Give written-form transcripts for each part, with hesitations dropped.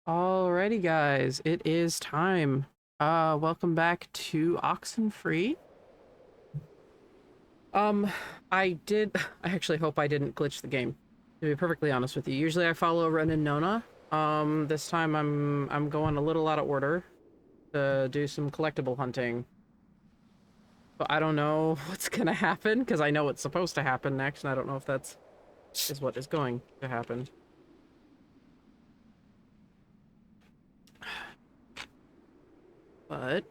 Alrighty, guys, it is time. Welcome back to Oxenfree. Um, I did. I actually hope I didn't glitch the game. To be perfectly honest with you, usually I follow Ren and Nona. This time I'm going a little out of order to do some collectible hunting. But I don't know what's gonna happen because I know what's supposed to happen next, and I don't know if that's is what is going to happen. But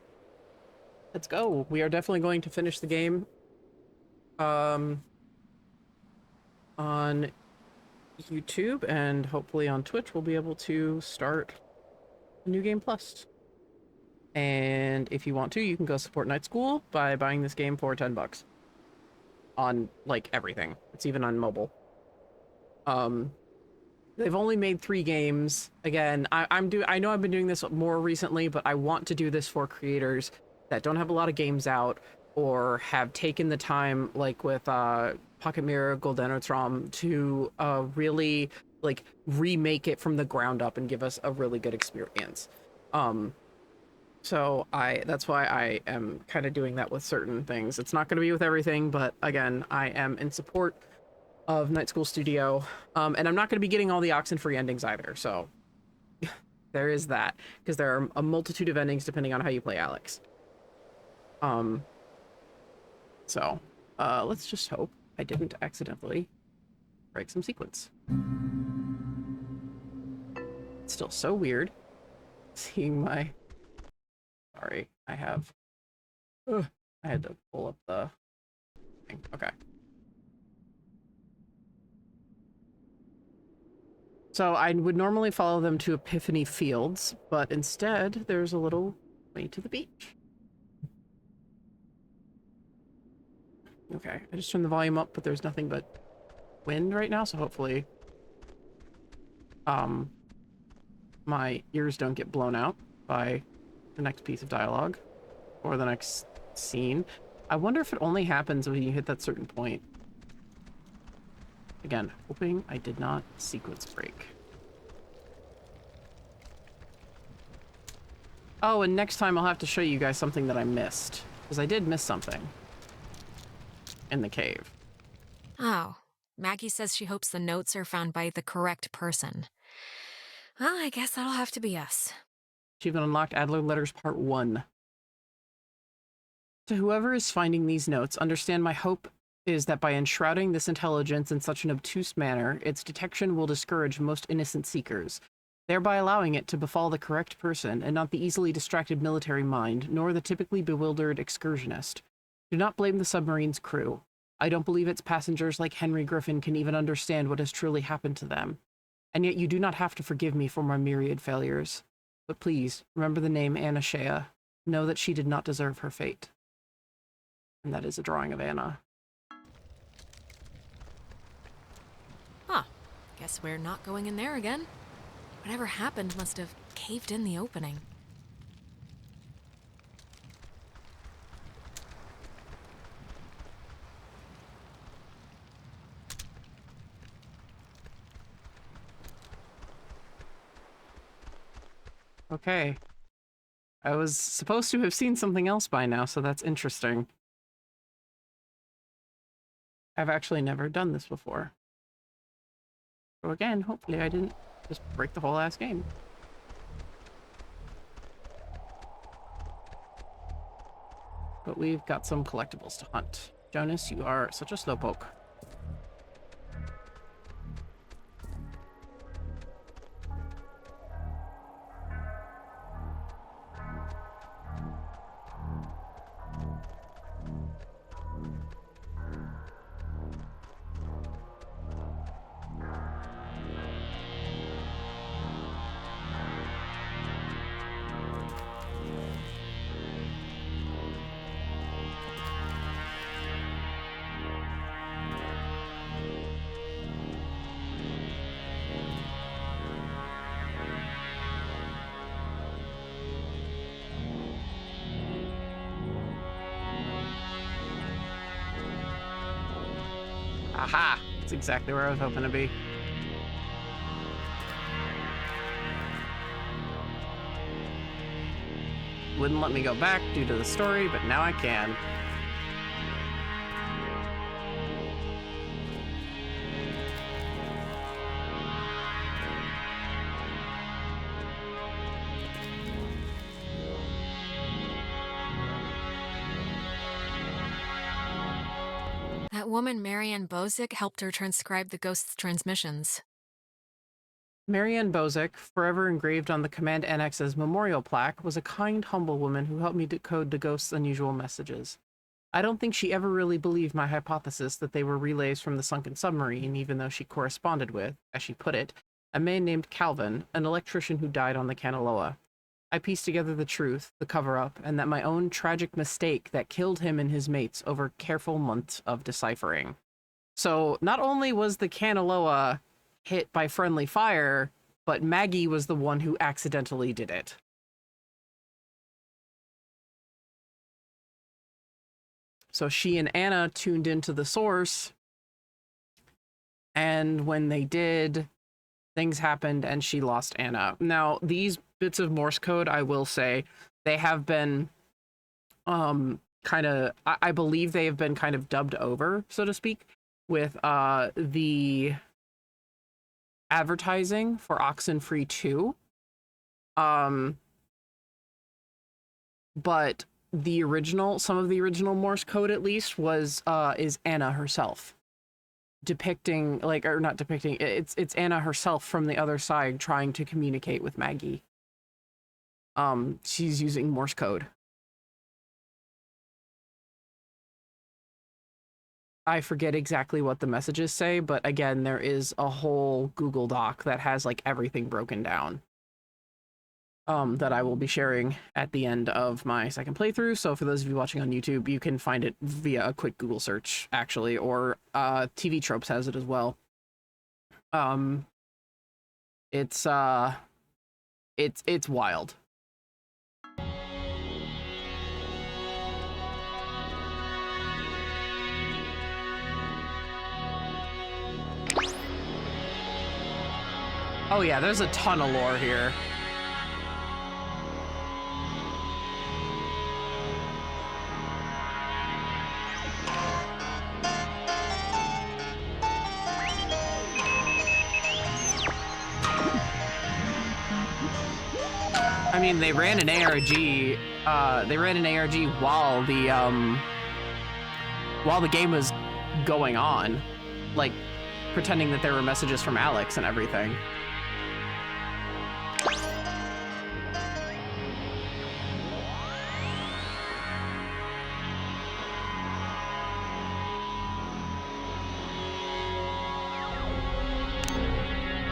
let's go. We are definitely going to finish the game. Um, on YouTube and hopefully on Twitch, we'll be able to start a new game plus. And if you want to, you can go support Night School by buying this game for $10 on like everything. It's even on mobile. They've only made 3 games. Again, I know I've been doing this more recently, but I want to do this for creators that don't have a lot of games out or have taken the time, like with Pocket Mirror Goldenotrom, to really like remake it from the ground up and give us a really good experience. So that's why I am kind of doing that with certain things. It's not going to be with everything, but again, I am in support of Night School Studio, and I'm not going to be getting all the Oxenfree endings either. So there is that, because there are a multitude of endings depending on how you play Alex. So let's just hope I didn't accidentally break some sequence. It's still so weird seeing my. Sorry, I have. I had to pull up the thing. Okay. So I would normally follow them to Epiphany Fields, but instead there's a little way to the beach. Okay, I just turned the volume up, but there's nothing but wind right now, so hopefully my ears don't get blown out by the next piece of dialogue or the next scene. I wonder if it only happens when you hit that certain point. Again, hoping I did not sequence break. Oh, and next time I'll have to show you guys something that I missed, because I did miss something in the cave. Oh, Maggie says she hopes the notes are found by the correct person. Well, I guess that'll have to be us. Achievement unlocked, Adler Letters Part 1. To whoever is finding these notes, understand my hope is that by enshrouding this intelligence in such an obtuse manner, its detection will discourage most innocent seekers, thereby allowing it to befall the correct person and not the easily distracted military mind, nor the typically bewildered excursionist. Do not blame the submarine's crew. I don't believe its passengers like Henry Griffin can even understand what has truly happened to them. And yet you do not have to forgive me for my myriad failures. But please, remember the name Anna Shea. Know that she did not deserve her fate. And that is a drawing of Anna. Huh. Guess we're not going in there again. Whatever happened must have caved in the opening. Okay. I was supposed to have seen something else by now, so that's interesting. I've actually never done this before. So again, hopefully I didn't just break the whole ass game. But we've got some collectibles to hunt. Jonas, you are such a slowpoke. Aha! That's exactly where I was hoping to be. wouldn't let me go back due to the story, but now I can. That woman, Marianne Bozick, helped her transcribe the ghost's transmissions. Marianne Bozick, forever engraved on the Command Annex's memorial plaque, was a kind, humble woman who helped me decode the ghost's unusual messages. I don't think she ever really believed my hypothesis that they were relays from the sunken submarine, even though she corresponded with, as she put it, a man named Calvin, an electrician who died on the Kanaloa. I pieced together the truth, the cover-up, and that my own tragic mistake that killed him and his mates over careful months of deciphering. So not only was the Kanaloa hit by friendly fire, but Maggie was the one who accidentally did it. So she and Anna tuned into the source, and when they did, things happened and she lost Anna. Now, these bits of Morse code, I will say, they have been I believe they have been kind of dubbed over, so to speak, with the advertising for Oxenfree 2. But the original, some of the original Morse code at least is Anna herself depicting, like, or not depicting, it's Anna herself from the other side trying to communicate with Maggie. She's using Morse code. I forget exactly what the messages say, but again, there is a whole Google Doc that has like everything broken down. That I will be sharing at the end of my second playthrough. So for those of you watching on YouTube, you can find it via a quick Google search, actually, or TV Tropes has it as well. It's wild. Oh yeah, there's a ton of lore here. I mean, they ran an ARG. They ran an ARG while the game was going on, like pretending that there were messages from Alex and everything.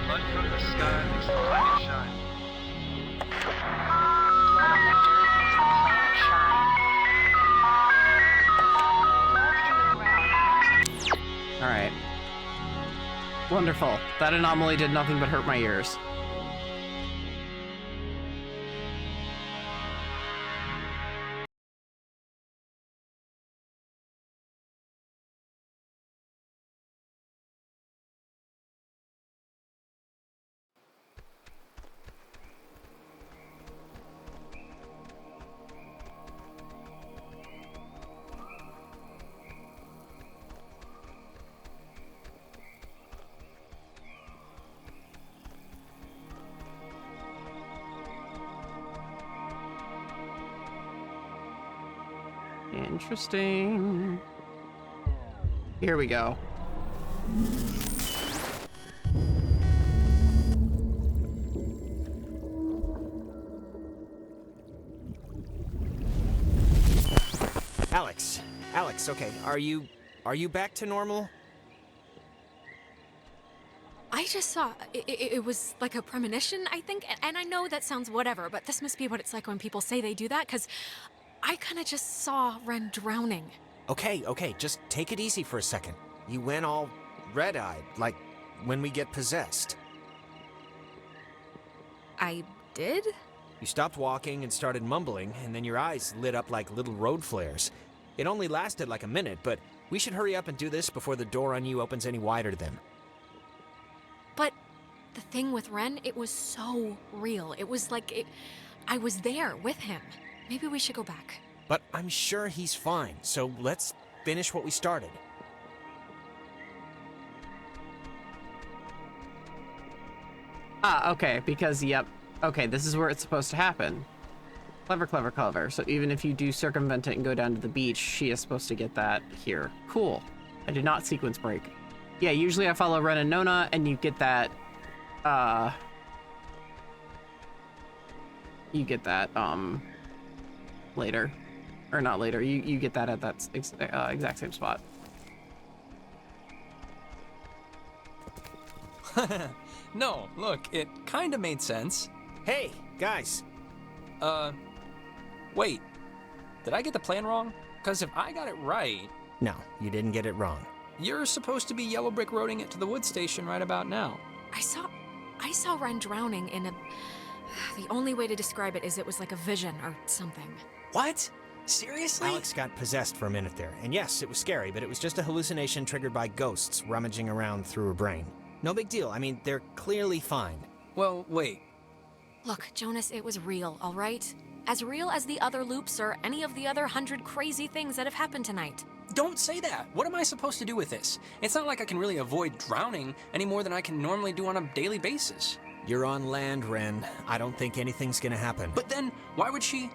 Blood from the sky makes the planet shine. Blood on the dirt makes the planet shine. Blood from the ground makes the... All right. Wonderful. That anomaly did nothing but hurt my ears. Interesting. Here we go. Alex, okay, are you back to normal? I just saw, it was like a premonition, I think, and I know that sounds whatever, but this must be what it's like when people say they do that, because I kind of just saw Ren drowning. Okay, just take it easy for a second. You went all red-eyed, like when we get possessed. I did? You stopped walking and started mumbling, and then your eyes lit up like little road flares. It only lasted like a minute, but we should hurry up and do this before the door on you opens any wider then. But the thing with Ren, it was so real. It was like I was there with him. Maybe we should go back. But I'm sure he's fine, so let's finish what we started. Ah, okay, because, yep. Okay, this is where it's supposed to happen. Clever, clever, clever. So even if you do circumvent it and go down to the beach, she is supposed to get that here. Cool. I did not sequence break. Yeah, usually I follow Ren and Nona, and you get that, later. Or not later, you get that at that exact same spot. No, look, it kind of made sense. Hey, guys. Wait. Did I get the plan wrong? Because if I got it right, No, you didn't get it wrong. you're supposed to be yellow brick roading it to the wood station right about now. I saw Ren drowning in a... The only way to describe it is it was like a vision or something. What? Seriously? Alex got possessed for a minute there. And yes, it was scary, but it was just a hallucination triggered by ghosts rummaging around through her brain. No big deal. I mean, they're clearly fine. Well, wait. Look, Jonas, it was real, all right? As real as the other loops or any of the other 100 crazy things that have happened tonight. Don't say that. What am I supposed to do with this? It's not like I can really avoid drowning any more than I can normally do on a daily basis. You're on land, Ren. I don't think anything's gonna happen. But then, why would she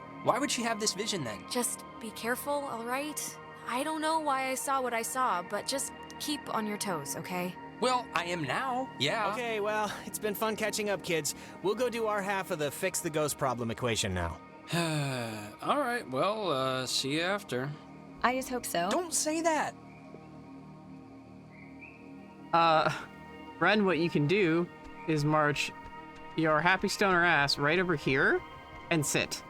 have this vision then? Just be careful, all right? I don't know why I saw what I saw, but just keep on your toes, okay? Well, I am now, yeah. Okay, well, it's been fun catching up, kids. We'll go do our half of the fix the ghost problem equation now. All right, well, see you after. I just hope so. Don't say that! Ren, what you can do is march your happy stoner ass right over here and sit.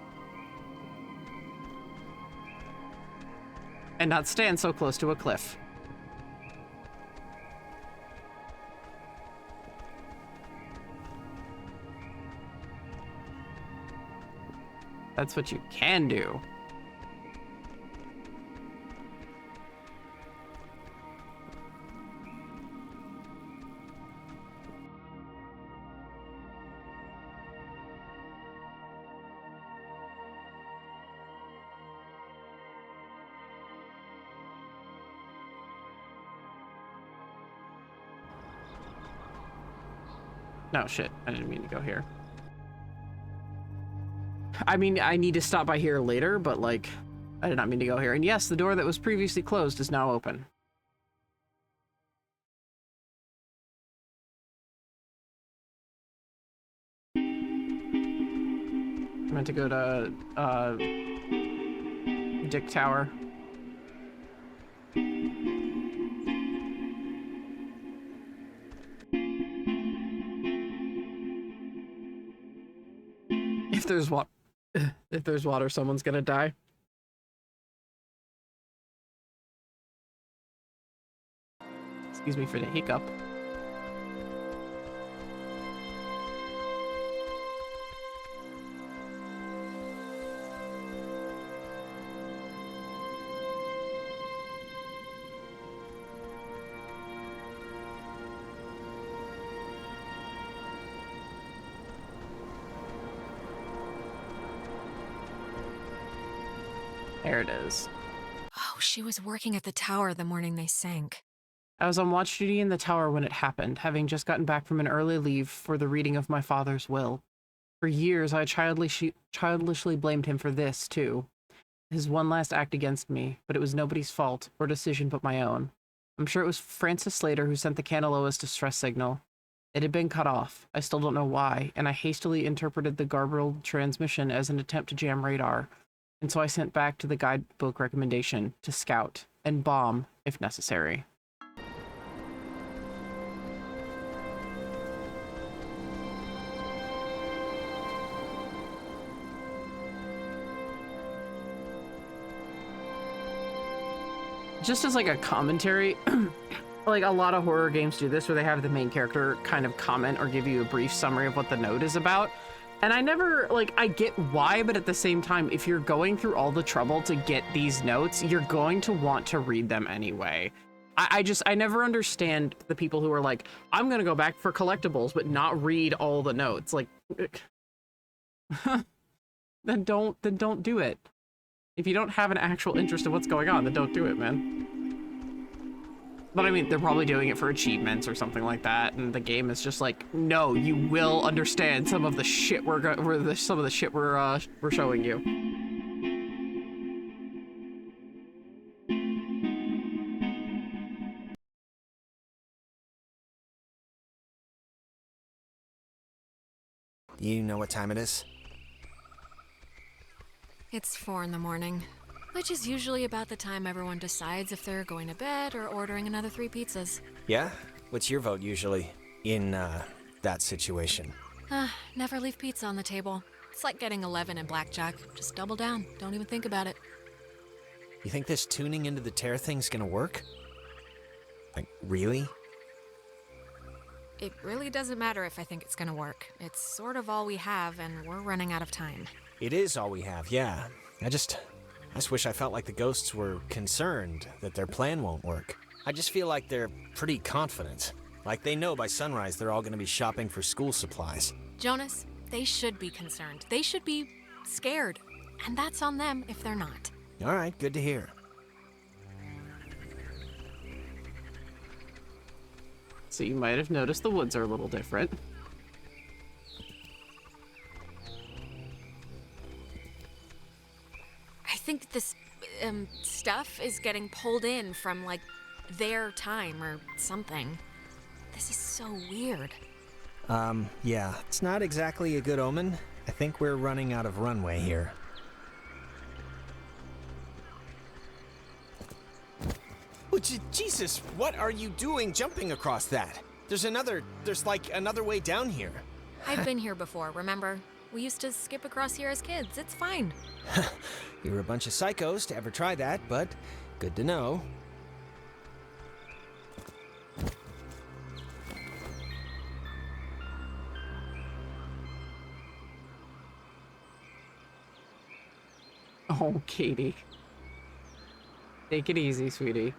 And not stand so close to a cliff. That's what you can do. No, shit. I didn't mean to go here. I mean, I need to stop by here later, but, like, I did not mean to go here. And yes, the door that was previously closed is now open. I meant to go to, Dick Tower. If there's water, someone's gonna die. Excuse me for the hiccup. There it is. Oh, she was working at the tower the morning they sank. I was on watch duty in the tower when it happened, having just gotten back from an early leave for the reading of my father's will. For years, I childishly blamed him for this, too. His one last act against me, but it was nobody's fault or decision but my own. I'm sure it was Francis Slater who sent the Canaloa's distress signal. It had been cut off. I still don't know why, and I hastily interpreted the garbled transmission as an attempt to jam radar. And so I sent back to the guidebook recommendation to scout and bomb if necessary. Just as like a commentary, like a lot of horror games do this where they have the main character kind of comment or give you a brief summary of what the note is about. And I never, like, I get why, but at the same time, if you're going through all the trouble to get these notes, you're going to want to read them anyway. I never understand the people who are like, I'm going to go back for collectibles, but not read all the notes. Like, then don't do it. If you don't have an actual interest in what's going on, then don't do it, man. But I mean, they're probably doing it for achievements or something like that, and the game is just like, no, you will understand some of the shit we're showing you. You know what time it is? It's 4 in the morning, which is usually about the time everyone decides if they're going to bed or ordering another 3 pizzas. Yeah? What's your vote usually in, that situation? Never leave pizza on the table. It's like getting 11 in blackjack. Just double down. Don't even think about it. You think this tuning into the tear thing's gonna work? Like, really? It really doesn't matter if I think it's gonna work. It's sort of all we have, and we're running out of time. It is all we have, yeah. I just wish I felt like the ghosts were concerned that their plan won't work. I just feel like they're pretty confident. Like they know by sunrise they're all gonna be shopping for school supplies. Jonas, they should be concerned. They should be scared. And that's on them if they're not. All right, good to hear. So you might have noticed the woods are a little different. I think this, stuff is getting pulled in from, like, their time or something. This is so weird. Yeah, it's not exactly a good omen. I think we're running out of runway here. Oh, Jesus, what are you doing jumping across that? There's like another way down here. I've been here before, remember? We used to skip across here as kids. It's fine. You're a bunch of psychos to ever try that, but good to know. Oh, Katie. Take it easy, sweetie.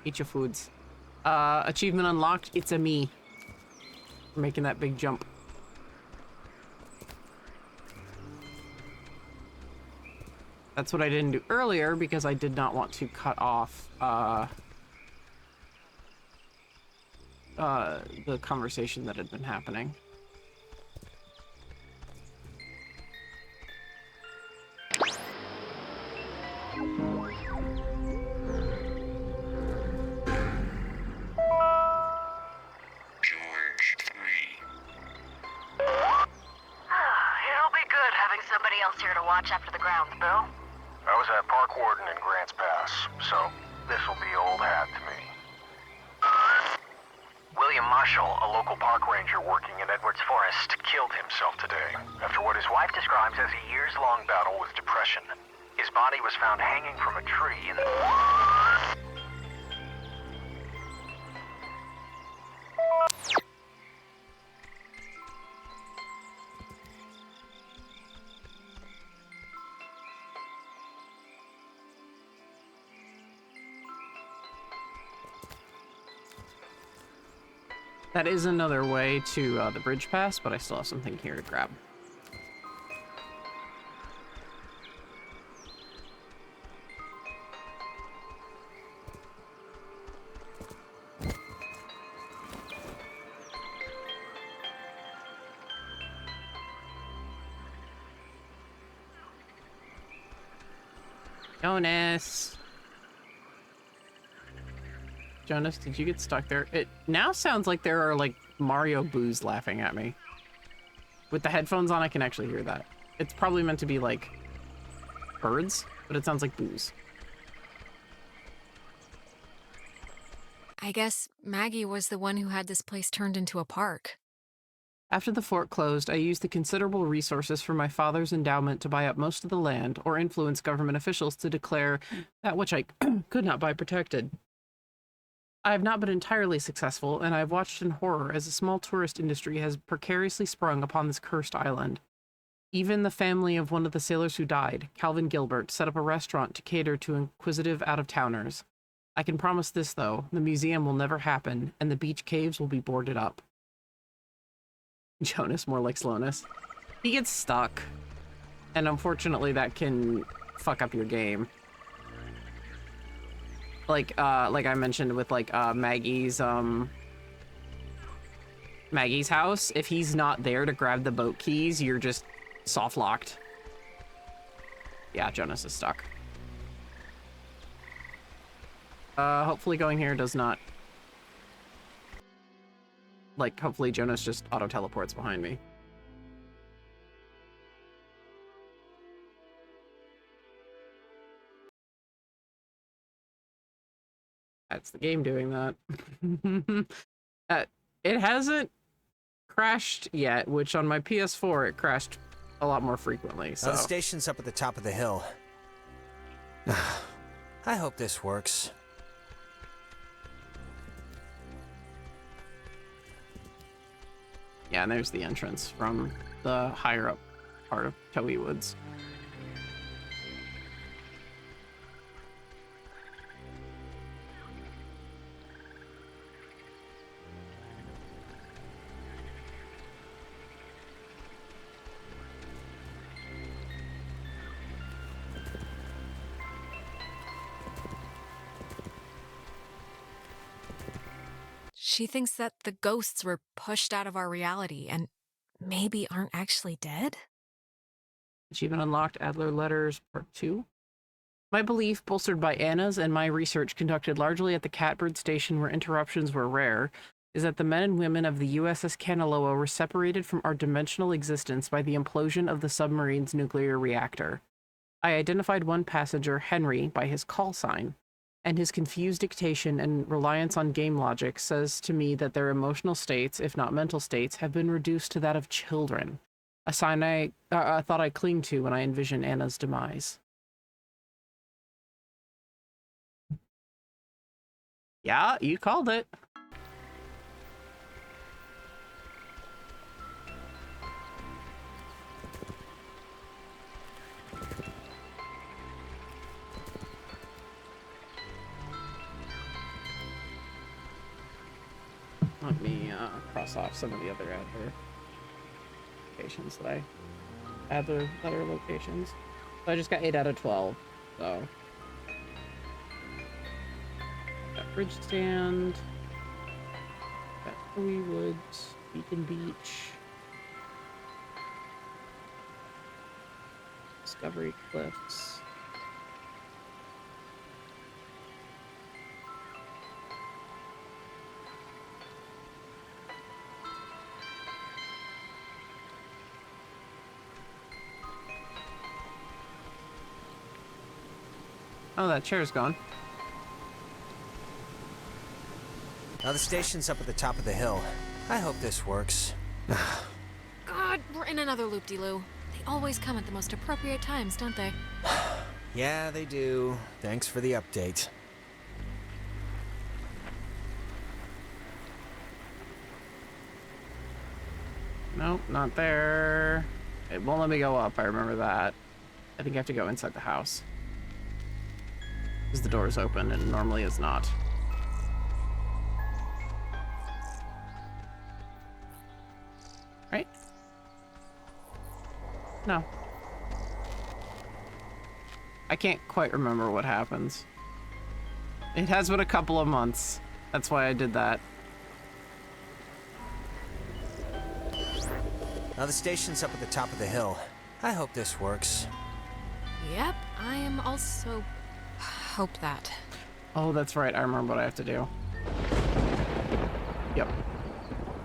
Eat your foods. Achievement unlocked. It's a me. We're making that big jump. That's what I didn't do earlier because I did not want to cut off the conversation that had been happening. It'll be good having somebody else here to watch after the grounds, Bill. I was at Park Warden in Grants Pass, so this'll be old hat to me. William Marshall, a local park ranger working in Edwards Forest, killed himself today after what his wife describes as a years-long battle with depression. His body was found hanging from a tree in the... That is another way to the bridge pass, but I still have something here to grab. Jonas. Jonas, did you get stuck there? It now sounds like there are, like, Mario boos laughing at me. With the headphones on, I can actually hear that. It's probably meant to be, like, birds, but it sounds like boos. I guess Maggie was the one who had this place turned into a park. After the fort closed, I used the considerable resources from my father's endowment to buy up most of the land or influence government officials to declare that which I could not buy protected. I have not been entirely successful, and I have watched in horror as a small tourist industry has precariously sprung upon this cursed island. Even the family of one of the sailors who died, Calvin Gilbert, set up a restaurant to cater to inquisitive out-of-towners. I can promise this, though, the museum will never happen, and the beach caves will be boarded up. Jonas, more like slowness. He gets stuck. And unfortunately, that can fuck up your game. Like I mentioned with like Maggie's house, if he's not there to grab the boat keys, you're just soft locked. Yeah, Jonas is stuck. Hopefully going here does not... Like, hopefully Jonas just auto-teleports behind me. That's the game doing that. It hasn't crashed yet, which on my PS4 it crashed a lot more frequently. So The station's up at the top of the hill. I hope this works. yeah, and there's the entrance from the higher up part of Toei Woods. She thinks that the ghosts were pushed out of our reality and maybe aren't actually dead? Achievement unlocked, Adler Letters Part 2. My belief, bolstered by Anna's and my research conducted largely at the Catbird Station where interruptions were rare, is that the men and women of the USS Kanaloa were separated from our dimensional existence by the implosion of the submarine's nuclear reactor. I identified one passenger, Henry, by his call sign, and his confused dictation and reliance on game logic says to me that their emotional states, if not mental states, have been reduced to that of children, a sign I thought I cling to when I envision Anna's demise. Yeah, you called it. Let me cross off some of the other Adler locations that Adler letter locations. So I just got 8 out of 12. So got Bridge Stand, got Toei Woods, Beacon Beach, Discovery Cliffs. Oh, that chair's gone. Now the station's up at the top of the hill. I hope this works. God, we're in another loop-de-loo. They always come at the most appropriate times, don't they? Yeah, they do. Thanks for the update. Nope, not there. It won't let me go up, I remember that. I think I have to go inside the house. Because the door is open and it normally is not. Right? No. I can't quite remember what happens. It has been a couple of months. That's why I did that. Now the station's up at the top of the hill. I hope this works. Yep, I am also... hope that. Oh, that's right. I remember what I have to do. Yep.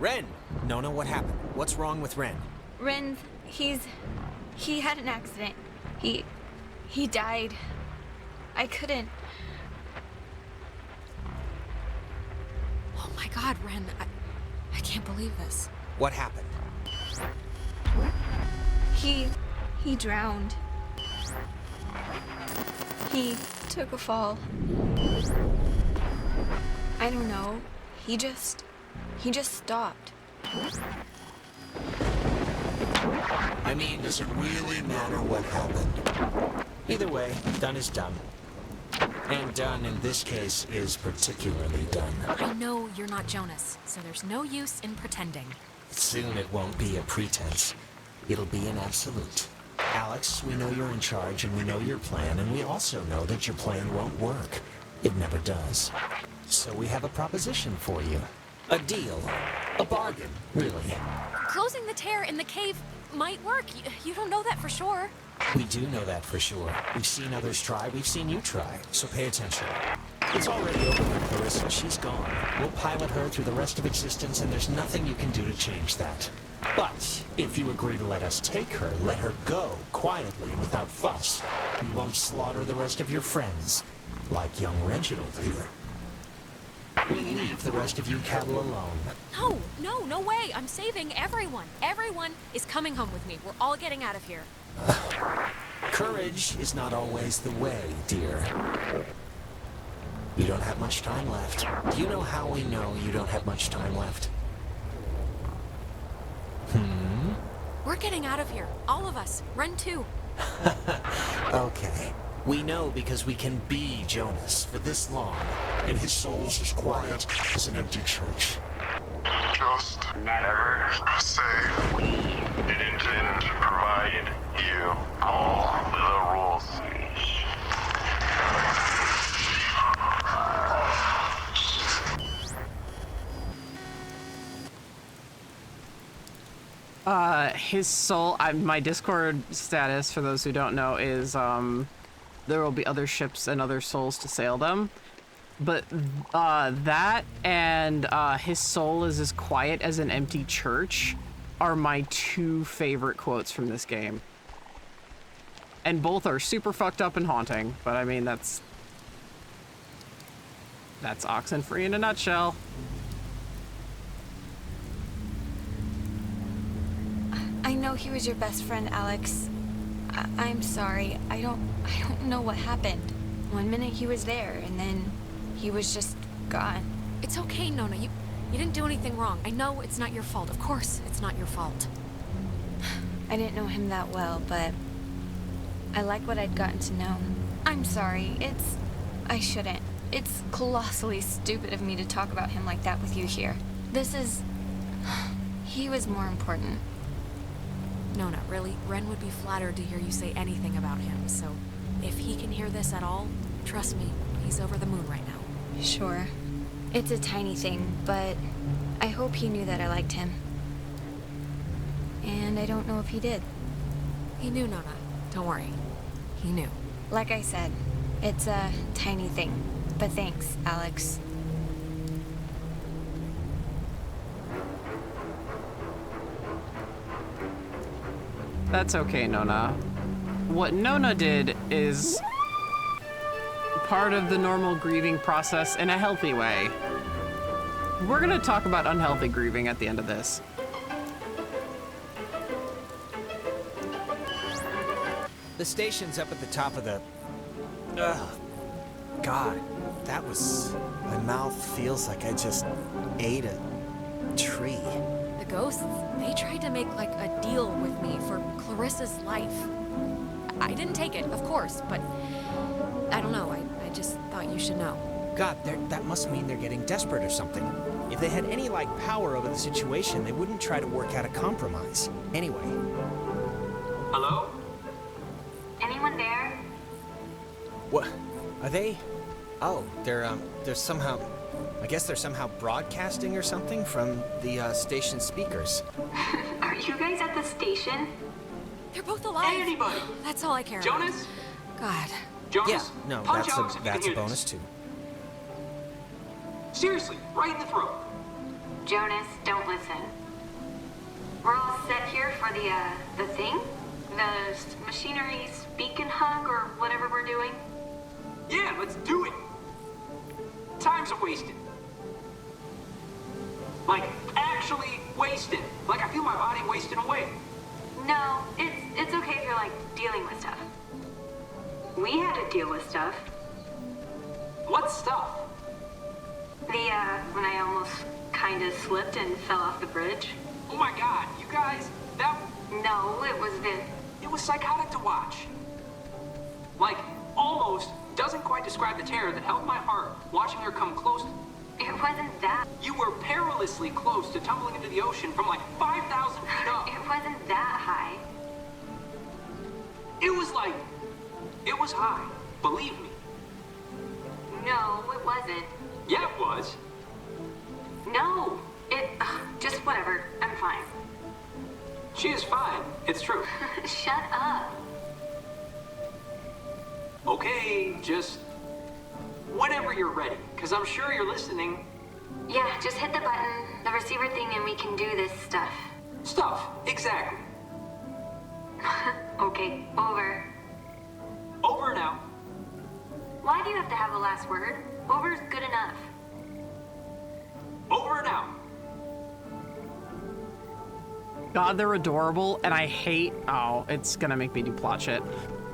Ren! Nona, what happened? What's wrong with Ren? Ren, he had an accident. He died. I couldn't. Oh my god, Ren, I can't believe this. What happened? He drowned. He took a fall. I don't know. He just stopped. I mean, does it really matter what happened? Either way, done is done. And done in this case is particularly done. I know you're not Jonas, so there's no use in pretending. Soon it won't be a pretense. It'll be an absolute. Alex, we know you're in charge and we know your plan, and we also know that your plan won't work. It never does. So we have a proposition for you. A deal. A bargain, really. Closing the tear in the cave might work. You don't know that for sure. We do know that for sure. We've seen others try, we've seen you try, so pay attention. It's already over for Clarissa, she's gone. We'll pilot her through the rest of existence, and there's nothing you can do to change that. But if you agree to let us take her, let her go, quietly, without fuss. We won't slaughter the rest of your friends, like young Reginald here. We leave the rest of you cattle alone. No way. I'm saving everyone. Everyone is coming home with me. We're all getting out of here. Courage is not always the way, dear. You don't have much time left. Do you know how we know you don't have much time left? We're getting out of here. All of us. Ren too. Okay. We know because we can be Jonas for this long, and his soul's as quiet as an empty church. Just never say we didn't provide you all the rules. His soul, my Discord status, for those who don't know, is, there will be other ships and other souls to sail them. But, that and, his soul is as quiet as an empty church are my two favorite quotes from this game. And both are super fucked up and haunting, but I mean, that's Oxenfree in a nutshell. I know he was your best friend, Alex. I'm sorry. I don't know what happened. One minute he was there, and then he was just gone. It's okay, Nona. You didn't do anything wrong. I know it's not your fault. Of course it's not your fault. I didn't know him that well, but I like what I'd gotten to know. I'm sorry. I shouldn't. It's colossally stupid of me to talk about him like that with you here. He was more important. Nona, really, Ren would be flattered to hear you say anything about him, so if he can hear this at all, trust me, he's over the moon right now. Sure. It's a tiny thing, but I hope he knew that I liked him. And I don't know if he did. He knew, Nona. Don't worry. He knew. Like I said, it's a tiny thing. But thanks, Alex. That's okay, Nona. What Nona did is part of the normal grieving process in a healthy way. We're gonna talk about unhealthy grieving at the end of this. The station's up at the top of the... God, that was... My mouth feels like I just ate a tree. The ghosts, they tried to make like a deal with me for Clarissa's life. I didn't take it, of course, but I don't know. I just thought you should know. God, that must mean they're getting desperate or something. If they had any, like, power over the situation, they wouldn't try to work out a compromise. Anyway. Hello? Anyone there? What? Are they... Oh, they're somehow... I guess they're somehow broadcasting or something from the, station speakers. Are you guys at the station? They're both alive. Anybody? That's all I care Jonas? about. God. Jonas? Yeah, no, Punch that's Alex if you can a hear bonus, this. too. Seriously, right in the throat. Jonas, don't listen. We're all set here for the thing? The machinery speak and hug or whatever we're doing? Yeah, let's do it. Time's wasted. Like, actually wasted. Like, I feel my body wasting away. No, it's okay if you're, like, dealing with stuff. We had to deal with stuff. What stuff? When I almost kinda slipped and fell off the bridge. Oh my god, you guys, that... No, It was psychotic to watch. Like, almost doesn't quite describe the terror that held my heart watching her come close. It wasn't that. You were perilously close to tumbling into the ocean from like 5,000 feet up. It wasn't that high. like, it was high. Believe me. No, it wasn't. Yeah, it was. No, just whatever. I'm fine. She is fine. It's true. Shut up. Okay, just whenever you're ready, because I'm sure you're listening. Yeah, just hit the button, the receiver thing, and we can do this stuff. Stuff, exactly. Okay, over. Over now. Why do you have to have the last word? Over's good enough. Over now. God, they're adorable, and I hate. Oh, it's gonna make me do plot shit.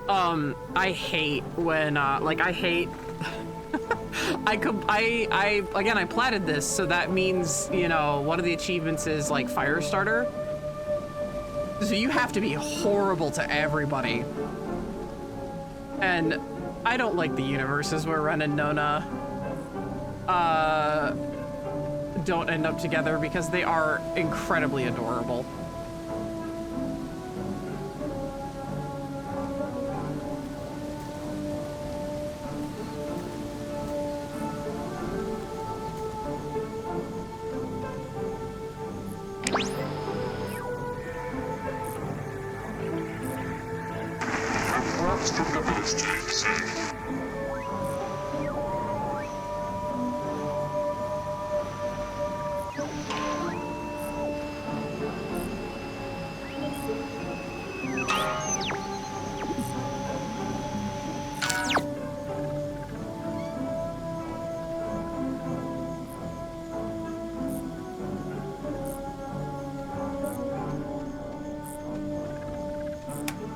I hate when, I hate. I platted this, so that means, you know, one of the achievements is like fire starter. So you have to be horrible to everybody. And I don't like the universes where Ren and Nona don't end up together because they are incredibly adorable.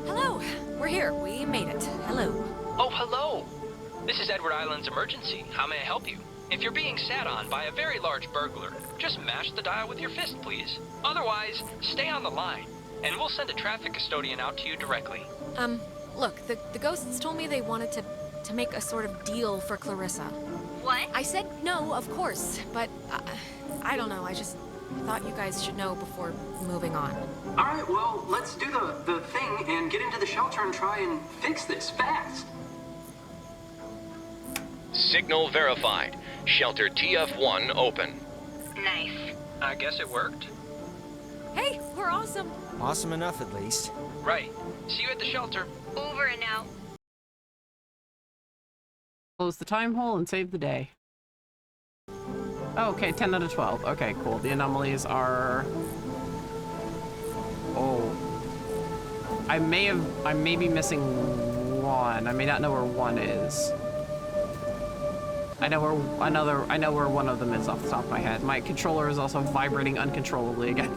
Hello, we're here. We made it. Hello. Oh, hello. This is Edward Island's emergency. How may I help you? If you're being sat on by a very large burglar, just mash the dial with your fist, please. Otherwise, stay on the line, and we'll send a traffic custodian out to you directly. Look, the ghosts told me they wanted to make a sort of deal for Clarissa. What? I said no, of course, but I don't know. I just thought you guys should know before moving on. All right, well, let's do the thing and get into the shelter and try and fix this fast. Signal verified. Shelter TF1 open. Nice. I guess it worked. Hey, we're awesome. Awesome enough, at least. Right. See you at the shelter. Over and out. Close the time hole and save the day. Oh, okay, 10 out of 12. Okay, cool. The anomalies are... Oh. I may be missing one. I may not know where one is. I know where one of them is off the top of my head. My controller is also vibrating uncontrollably again.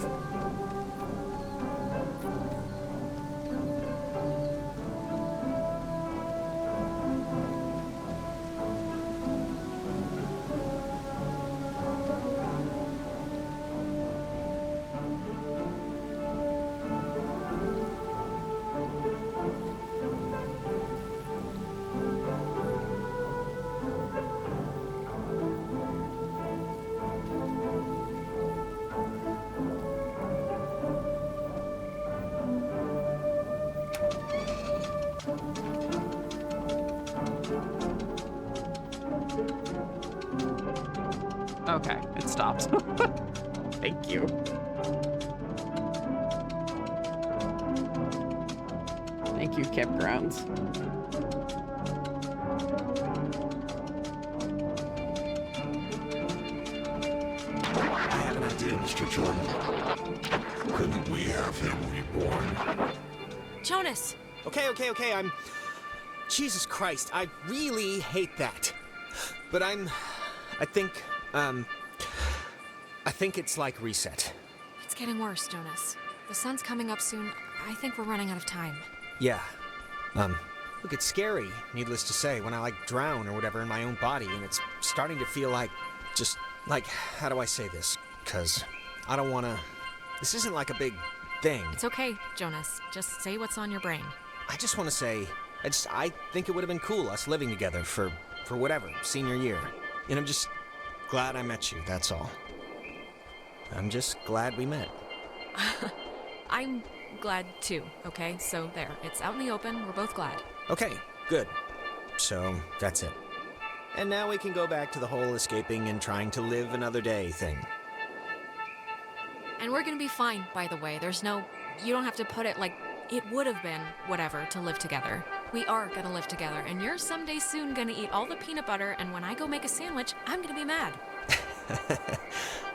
Okay, it stops. Thank you. Thank you, campgrounds. I have an idea, Mr. Jordan. Couldn't we have him reborn? Jonas! Okay, I'm... Jesus Christ, I really hate that. But I think it's like reset. It's getting worse, Jonas. The sun's coming up soon. I think we're running out of time. Yeah. Look, it's scary, needless to say, when I, drown or whatever in my own body, and it's starting to feel like, how do I say this? 'Cause I don't wanna... This isn't like a big thing. It's okay, Jonas. Just say what's on your brain. I just want to say, I think it would have been cool, us living together for whatever, senior year. And I'm just glad I met you, that's all. I'm just glad we met. I'm glad too, okay? So there, it's out in the open, we're both glad. Okay, good. So, that's it. And now we can go back to the whole escaping and trying to live another day thing. And we're gonna be fine, by the way. You don't have to put it like it would have been whatever to live together. We are gonna live together, and you're someday soon gonna eat all the peanut butter, and when I go make a sandwich, I'm gonna be mad.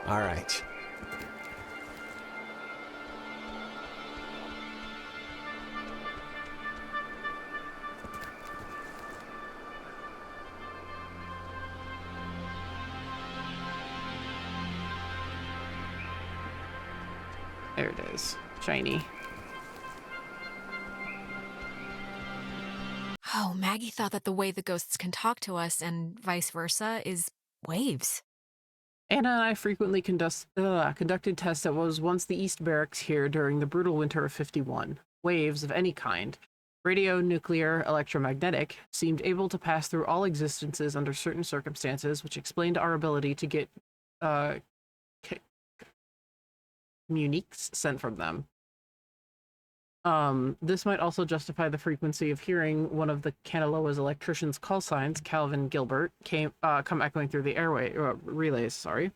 All right. There it is. Shiny. Oh, Maggie thought that the way the ghosts can talk to us and vice versa is waves. Anna and I frequently conducted tests at what was once the East Barracks here during the brutal winter of 51. Waves of any kind, radio, nuclear, electromagnetic, seemed able to pass through all existences under certain circumstances, which explained our ability to get communiques sent from them. This might also justify the frequency of hearing one of the Kanaloa's electrician's call signs, Calvin Gilbert, come echoing through the relays. Sorry.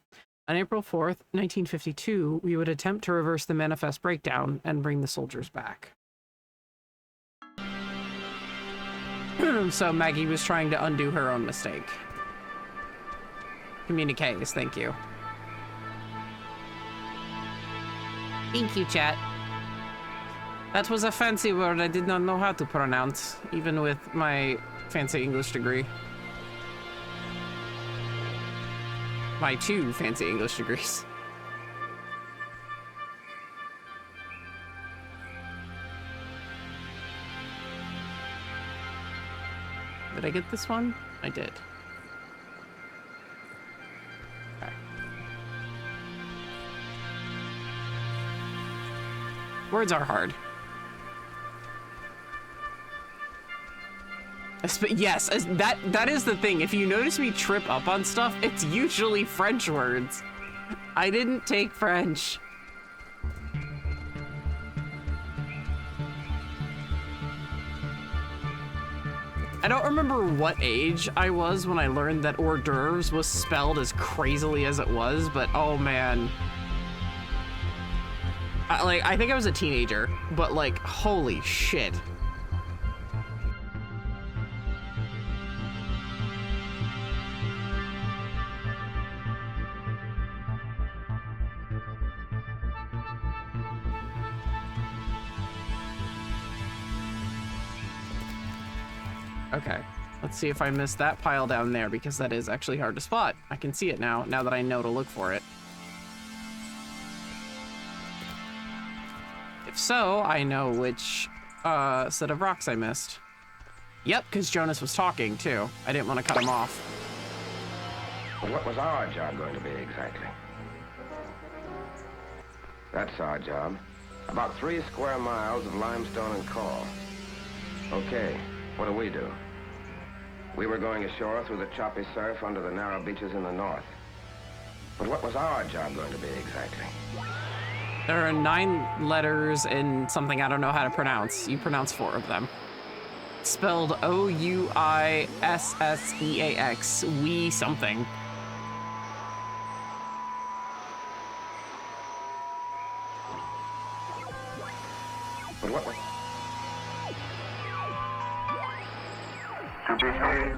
On April 4th, 1952, we would attempt to reverse the manifest breakdown and bring the soldiers back. So Maggie was trying to undo her own mistake. Communiques, thank you. Thank you, chat. That was a fancy word I did not know how to pronounce, even with my fancy English degree. My 2 fancy English degrees. Did I get this one? I did. Okay. Words are hard. Yes, that is the thing. If you notice me trip up on stuff, it's usually French words. I didn't take French. I don't remember what age I was when I learned that hors d'oeuvres was spelled as crazily as it was, but oh man. I think I was a teenager, but like, holy shit. Okay, let's see if I missed that pile down there, because that is actually hard to spot. I can see it now that I know to look for it. If so, I know which set of rocks I missed. Yep, because Jonas was talking, too. I didn't want to cut him off. Well, what was our job going to be, exactly? That's our job. About 3 square miles of limestone and coal. Okay, what do we do? We were going ashore through the choppy surf under the narrow beaches in the north. But what was our job going to be, exactly? There are 9 letters in something I don't know how to pronounce. You pronounce 4 of them. Spelled O-U-I-S-S-E-A-X. We something. But what was... To behave.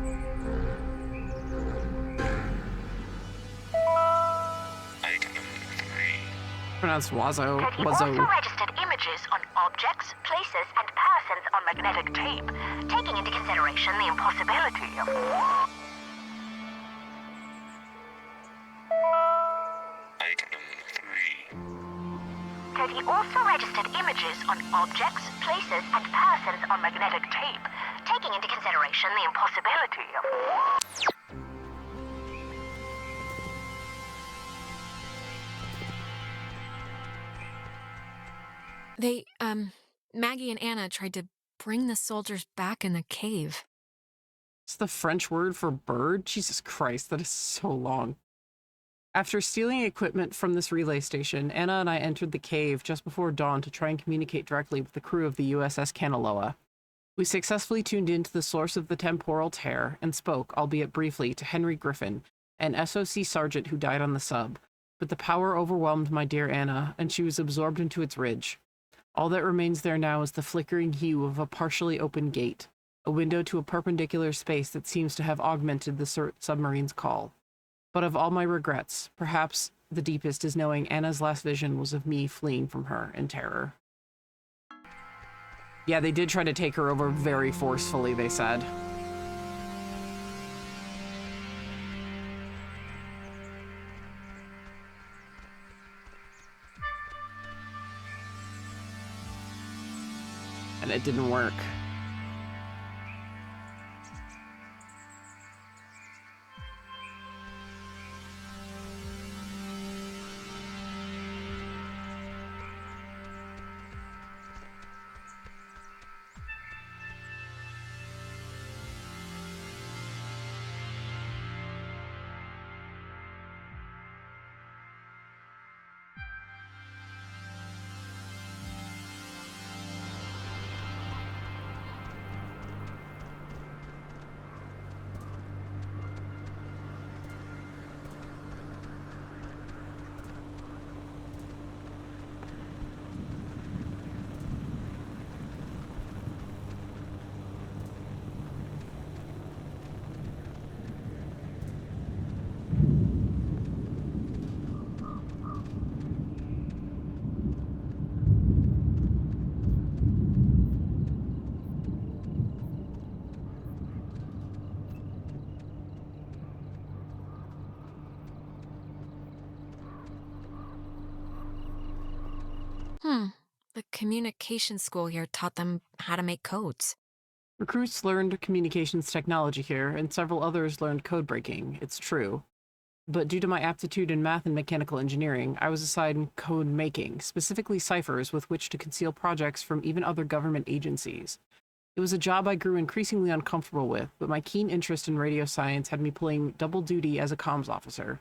Pronounced Wazo. He also registered images on objects, places, and persons on magnetic tape, taking into consideration the impossibility of... He also registered images on objects, places, and persons on magnetic tape, taking into consideration the impossibility of... Maggie and Anna tried to bring the soldiers back in the cave. It's the French word for bird? Jesus Christ, that is so long. After stealing equipment from this relay station, Anna and I entered the cave just before dawn to try and communicate directly with the crew of the USS Kanaloa. We successfully tuned into the source of the temporal tear and spoke, albeit briefly, to Henry Griffin, an SOC sergeant who died on the sub, but the power overwhelmed my dear Anna, and she was absorbed into its ridge. All that remains there now is the flickering hue of a partially open gate, a window to a perpendicular space that seems to have augmented the submarine's call. But of all my regrets, perhaps the deepest is knowing Anna's last vision was of me fleeing from her in terror. Yeah, they did try to take her over very forcefully, they said. And it didn't work. The communication school here taught them how to make codes. Recruits learned communications technology here, and several others learned code breaking, it's true. But due to my aptitude in math and mechanical engineering, I was assigned code making, specifically ciphers with which to conceal projects from even other government agencies. It was a job I grew increasingly uncomfortable with, but my keen interest in radio science had me pulling double duty as a comms officer.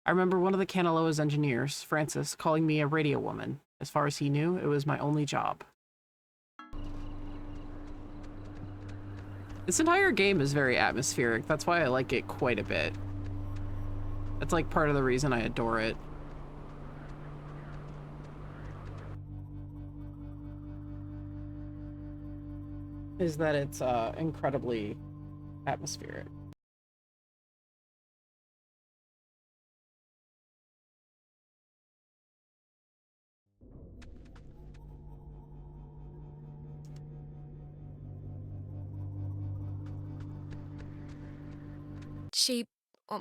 I remember one of the Kanaloa's engineers, Francis, calling me a radio woman. As far as he knew, it was my only job. This entire game is very atmospheric. That's why I like it quite a bit. That's like part of the reason I adore it. Is that it's incredibly atmospheric.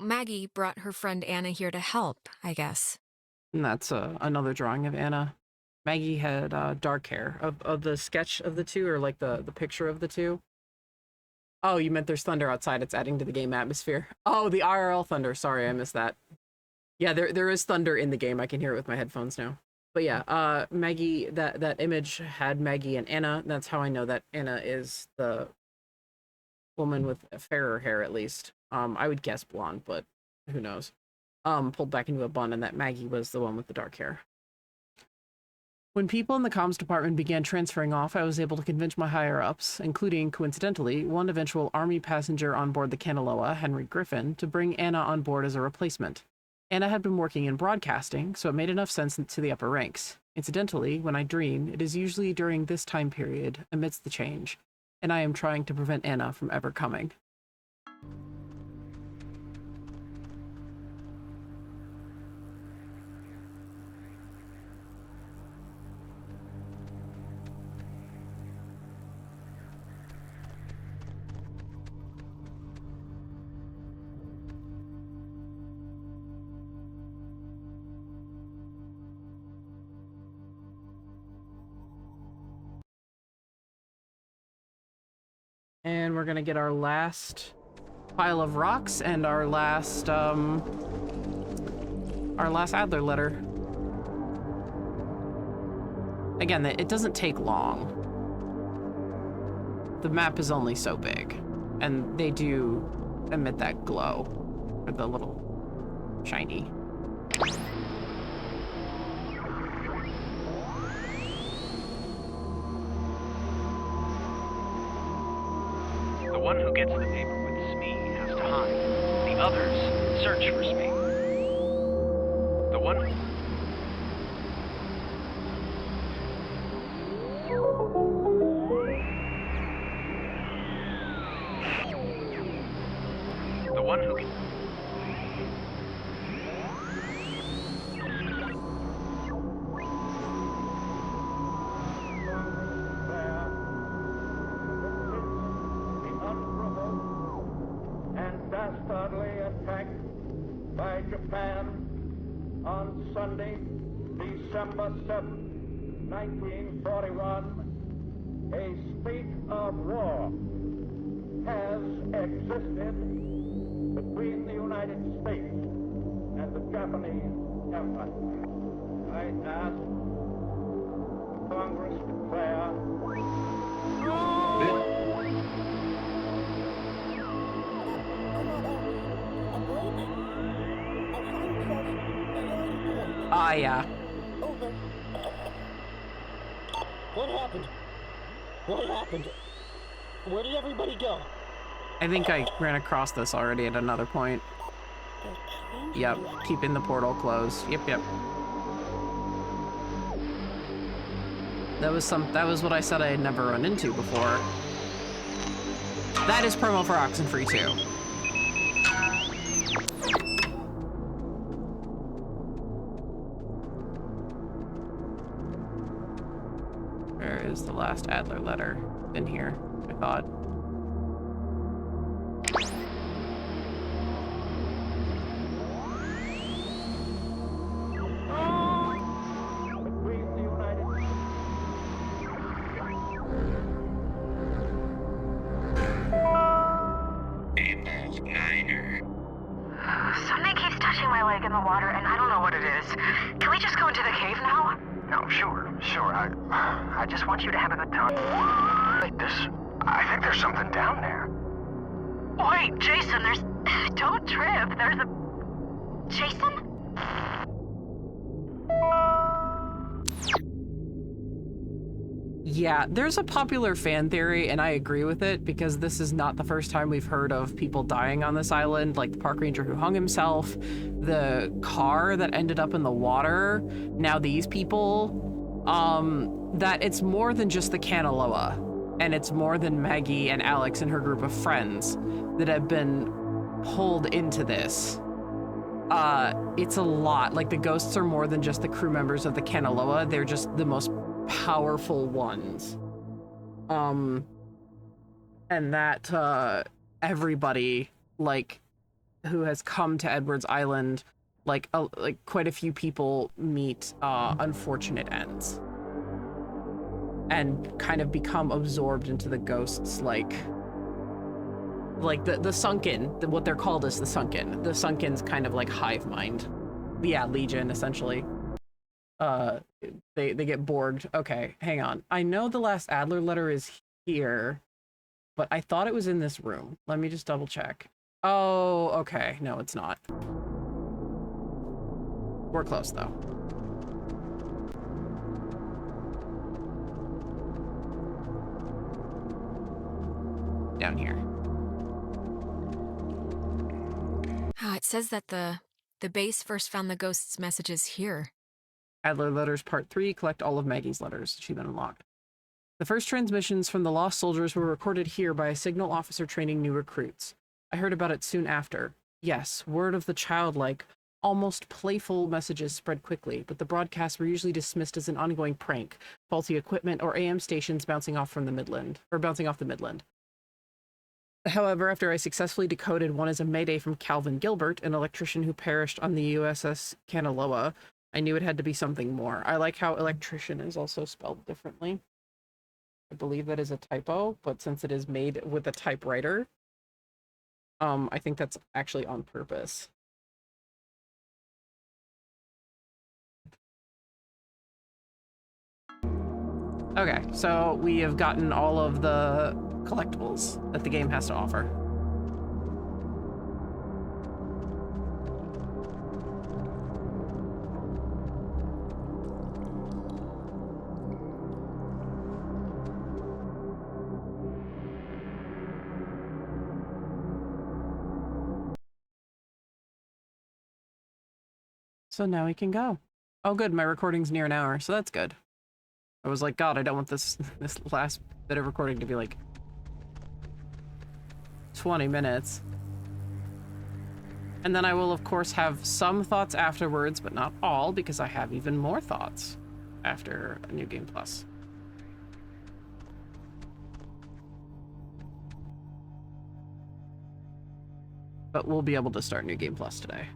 Maggie brought her friend Anna here to help, I guess. And that's another drawing of Anna. Maggie had dark hair. Of the sketch of the two, or like the picture of the two? Oh, you meant there's thunder outside. It's adding to the game atmosphere. Oh, the IRL thunder. Sorry, I missed that. Yeah, there is thunder in the game. I can hear it with my headphones now. But yeah, Maggie, that image had Maggie and Anna. That's how I know that Anna is the woman with fairer hair, at least. I would guess blonde, but who knows. Pulled back into a bun, and that Maggie was the one with the dark hair. When people in the comms department began transferring off, I was able to convince my higher-ups, including, coincidentally, one eventual Army passenger on board the Kanaloa, Henry Griffin, to bring Anna on board as a replacement. Anna had been working in broadcasting, so it made enough sense to the upper ranks. Incidentally, when I dream, it is usually during this time period, amidst the change, and I am trying to prevent Anna from ever coming. And we're gonna get our last pile of rocks and our last Adler letter. Again, it doesn't take long. The map is only so big, and they do emit that glow, or the little shiny The one who gets the paper with Smee has to hide. The others search for Smee. The one... The one who... And dastardly attack by Japan on Sunday, December 7, 1941, a state of war has existed between the United States and the Japanese Empire. I ask Congress declare Ah, yeah. Over. What happened? What happened? Where did everybody go? I think I ran across this already at another point. Yep, keeping the portal closed. Yep. That was what I said I had never run into before. That is promo for Oxenfree too. Where is the last Adler letter? In here, I thought. Something keeps touching my leg in the water, and I don't know what it is. Can we just go into the cave now? No, sure. I just want you to have a good time. Wait, I think there's something down there. Wait, Jason, don't trip. There's a... Jason? Yeah, there's a popular fan theory, and I agree with it, because this is not the first time we've heard of people dying on this island, like the park ranger who hung himself, the car that ended up in the water, now these people, that it's more than just the Kanaloa, and it's more than Maggie and Alex and her group of friends that have been pulled into this. It's a lot. Like, the ghosts are more than just the crew members of the Kanaloa, they're just the most powerful ones. And that everybody, like, who has come to Edwards Island, like quite a few people meet unfortunate ends and kind of become absorbed into the ghosts, like the sunken, what they're called is the sunken. The sunken's kind of like hive mind. Yeah, Legion, essentially. They get borged. Okay, hang on. I know the last Adler letter is here, but I thought it was in this room. Let me just double check. Oh, okay. No, it's not. We're close, though. Down here. It says that the base first found the ghost's messages here. Adler Letters Part 3, collect all of Maggie's letters. Achievement unlocked. The first transmissions from the lost soldiers were recorded here by a signal officer training new recruits. I heard about it soon after. Yes, word of the childlike, almost playful messages spread quickly, but the broadcasts were usually dismissed as an ongoing prank, faulty equipment, or AM stations bouncing off the Midland. However, after I successfully decoded one as a mayday from Calvin Gilbert, an electrician who perished on the USS Kanaloa, I knew it had to be something more. I like how electrician is also spelled differently. I believe that is a typo, but since it is made with a typewriter, I think that's actually on purpose. Okay, so we have gotten all of the collectibles that the game has to offer. So now we can go. Oh, good. My recording's near an hour, so that's good. I was like, God, I don't want this last bit of recording to be like 20 minutes. And then I will, of course, have some thoughts afterwards, but not all, because I have even more thoughts after New Game Plus. But we'll be able to start New Game Plus today.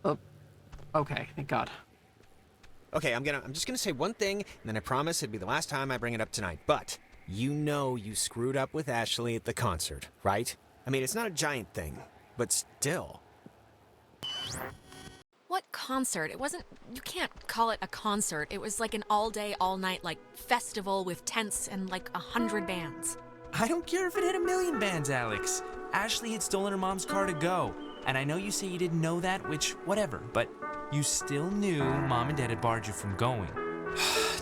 Oh, okay, thank God. Okay, I'm just gonna say one thing, and then I promise it'll be the last time I bring it up tonight. But you know you screwed up with Ashley at the concert, right? I mean, it's not a giant thing, but still. What concert? It wasn't. You can't call it a concert. It was like an all-day, all-night, like, festival with tents and like 100 bands. I don't care if it had 1,000,000 bands, Alex. Ashley had stolen her mom's car to go. And I know you say you didn't know that, which, whatever, but you still knew Mom and Dad had barred you from going.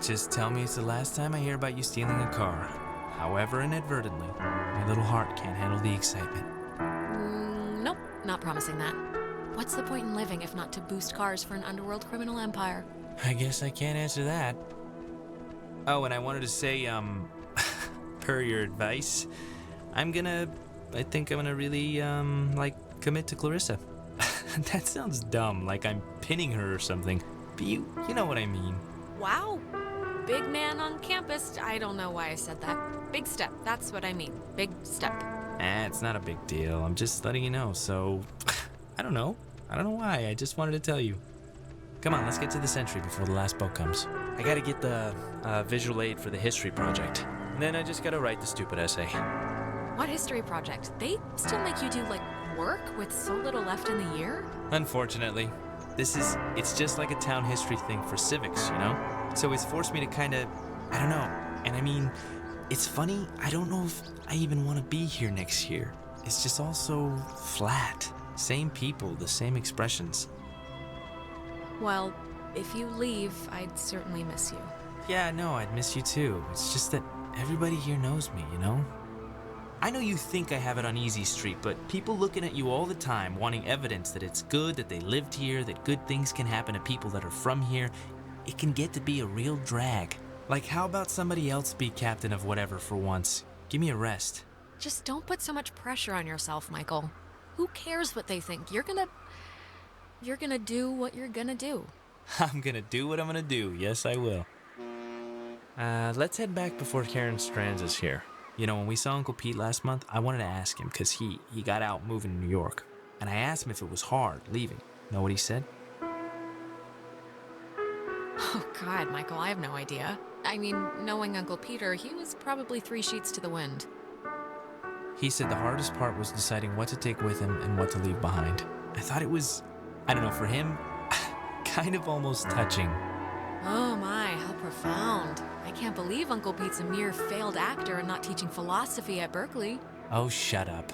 Just tell me it's the last time I hear about you stealing a car. However inadvertently, my little heart can't handle the excitement. Nope, not promising that. What's the point in living if not to boost cars for an underworld criminal empire? I guess I can't answer that. Oh, and I wanted to say, per your advice, I think I'm gonna really, commit to Clarissa. That sounds dumb, like I'm pinning her or something. But you know what I mean. Wow. Big man on campus. I don't know why I said that. Big step. That's what I mean. Big step. It's not a big deal. I'm just letting you know, so... I don't know why. I just wanted to tell you. Come on, let's get to the Sentry before the last boat comes. I gotta get the visual aid for the history project. And then I just gotta write the stupid essay. What history project? They still make you do, like, work with so little left in the year? Unfortunately. It's just like a town history thing for civics, you know? So it's forced me to kinda, I don't know. And I mean, it's funny, I don't know if I even want to be here next year. It's just all so flat. Same people, the same expressions. Well, if you leave, I'd certainly miss you. Yeah, no, I'd miss you too. It's just that everybody here knows me, you know? I know you think I have it on easy street, but people looking at you all the time, wanting evidence that it's good, that they lived here, that good things can happen to people that are from here, it can get to be a real drag. Like, how about somebody else be captain of whatever for once? Give me a rest. Just don't put so much pressure on yourself, Michael. Who cares what they think? You're gonna do what you're gonna do. I'm gonna do what I'm gonna do. Yes, I will. Let's head back before Karen Strands is here. You know, when we saw Uncle Pete last month, I wanted to ask him, because he got out moving to New York. And I asked him if it was hard leaving. Know what he said? Oh, God, Michael, I have no idea. I mean, knowing Uncle Peter, he was probably 3 sheets to the wind. He said the hardest part was deciding what to take with him and what to leave behind. I thought it was, I don't know, for him, kind of almost touching. Oh my, how profound. I can't believe Uncle Pete's a mere failed actor and not teaching philosophy at Berkeley. Oh, shut up.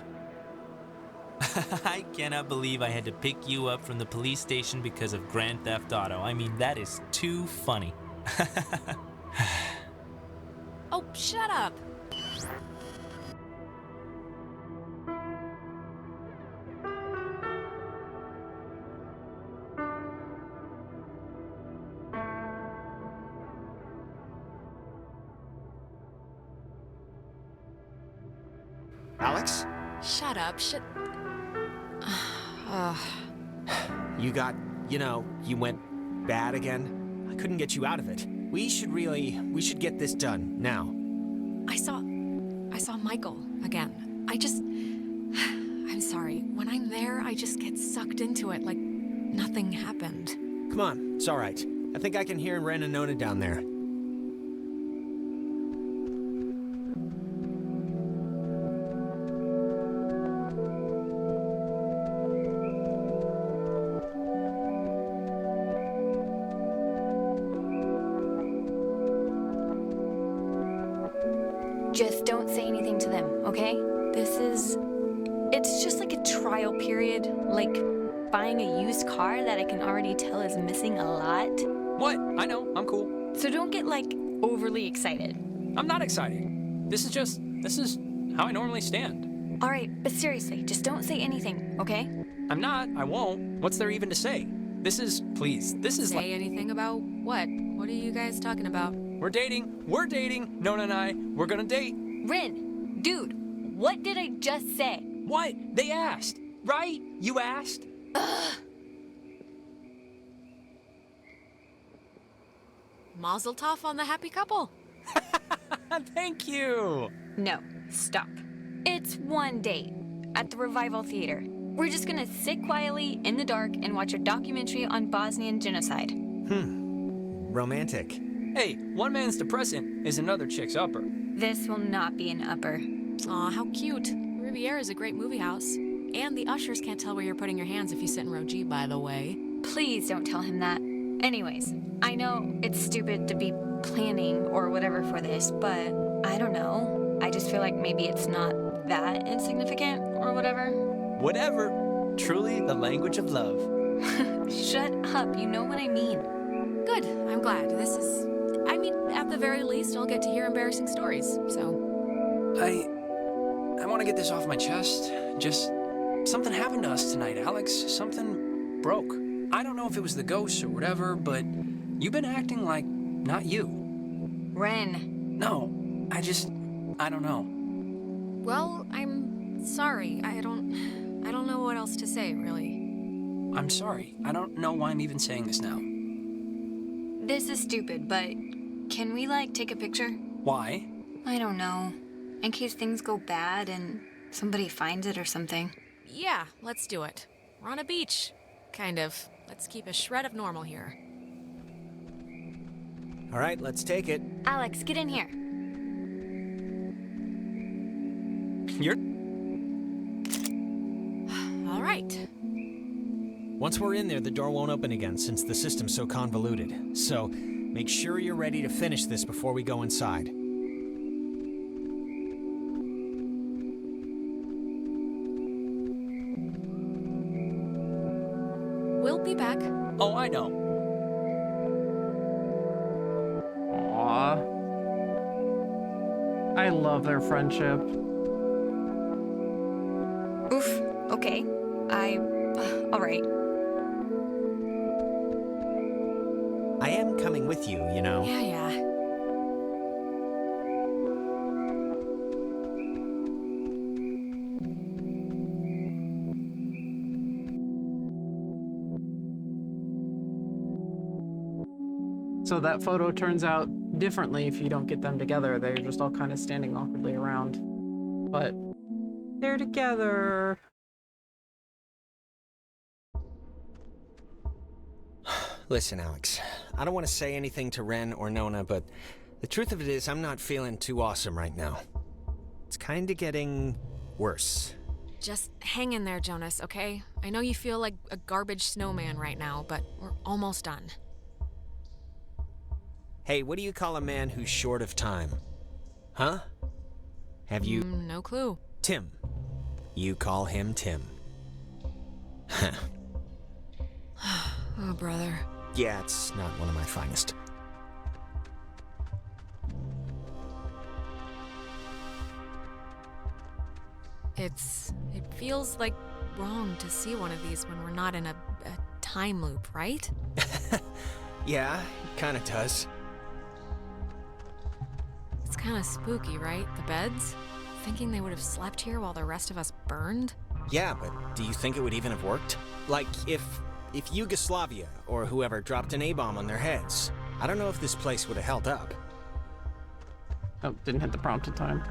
I cannot believe I had to pick you up from the police station because of Grand Theft Auto. I mean, that is too funny. Oh, shut up. Alex? Shut up, You got, you went bad again. I couldn't get you out of it. We should get this done, now. I saw Michael again. I'm sorry. When I'm there, I just get sucked into it like nothing happened. Come on, it's all right. I think I can hear Ren and Nona down there. just don't say anything to them, okay? It's just like a trial period, like buying a used car that I can already tell is missing a lot. What? I know, I'm cool. So don't get, like, overly excited. I'm not excited. This is how I normally stand. All right, but seriously, just don't say anything, okay? I'm not, I won't. What's there even to say? Please, this is like... Say anything about what? What are you guys talking about? We're dating. Nona and I, we're gonna date. Rin, dude, what did I just say? What? They asked, right? You asked? Ugh. Mazel tov on the happy couple. Thank you. No, stop. It's one date at the Revival Theater. We're just gonna sit quietly in the dark and watch a documentary on Bosnian genocide. Romantic. Hey, one man's depressant is another chick's upper. This will not be an upper. Aw, how cute. Riviera is a great movie house. And the ushers can't tell where you're putting your hands if you sit in row G, by the way. Please don't tell him that. Anyways, I know it's stupid to be planning or whatever for this, but I don't know. I just feel like maybe it's not that insignificant or whatever. Whatever. Truly the language of love. Shut up, you know what I mean. Good, I'm glad. At the very least, I'll get to hear embarrassing stories, so. I want to get this off my chest. Just something happened to us tonight, Alex. Something broke. I don't know if it was the ghosts or whatever, but you've been acting like not you. Ren. No, I don't know. Well, I'm sorry. I don't know what else to say, really. I'm sorry. I don't know why I'm even saying this now. This is stupid, but can we, take a picture? Why? I don't know. In case things go bad and somebody finds it or something. Yeah, let's do it. We're on a beach. Kind of. Let's keep a shred of normal here. All right, let's take it. Alex, get in here. You're... All right. Once we're in there, the door won't open again since the system's so convoluted. So, make sure you're ready to finish this before we go inside. We'll be back. Oh, I know. Aww. I love their friendship. Oof, okay. All right. I am coming with you, you know. Yeah. So that photo turns out differently if you don't get them together. They're just all kind of standing awkwardly around. But they're together. Listen, Alex, I don't want to say anything to Ren or Nona, but the truth of it is I'm not feeling too awesome right now. It's kind of getting worse. Just hang in there, Jonas, okay? I know you feel like a garbage snowman right now, but we're almost done. Hey, what do you call a man who's short of time? Huh? Have you... No clue. Tim. You call him Tim. Oh, brother. Yeah, it's not one of my finest. It feels like wrong to see one of these when we're not in a time loop, right? Yeah, it kind of does. It's kind of spooky, right? The beds? Thinking they would have slept here while the rest of us burned? Yeah, but do you think it would even have worked? Like, if Yugoslavia or whoever dropped an A-bomb on their heads, I don't know if this place would have held up. Oh, didn't hit the prompt in time.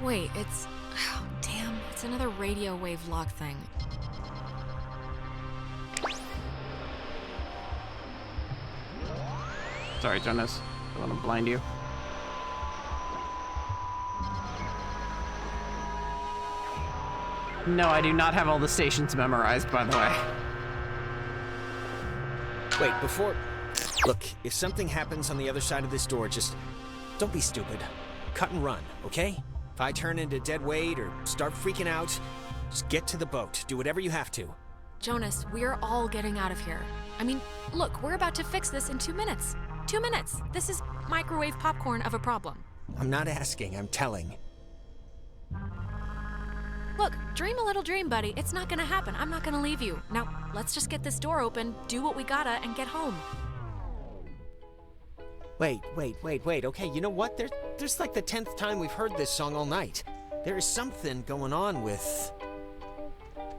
Wait, it's... Oh, damn, it's another radio wave lock thing. Sorry, Jonas. I want to blind you. No, I do not have all the stations memorized, by the way. Wait, before... Look, if something happens on the other side of this door, just don't be stupid. Cut and run, okay? If I turn into dead weight or start freaking out, just get to the boat. Do whatever you have to. Jonas, we're all getting out of here. I mean, look, we're about to fix this in 2 minutes. 2 minutes. This is microwave popcorn of a problem. I'm not asking, I'm telling. Look, dream a little dream, buddy. It's not gonna happen. I'm not gonna leave you. Now, let's just get this door open, do what we gotta, and get home. Wait. Okay, you know what? There's like the 10th time we've heard this song all night. There is something going on with...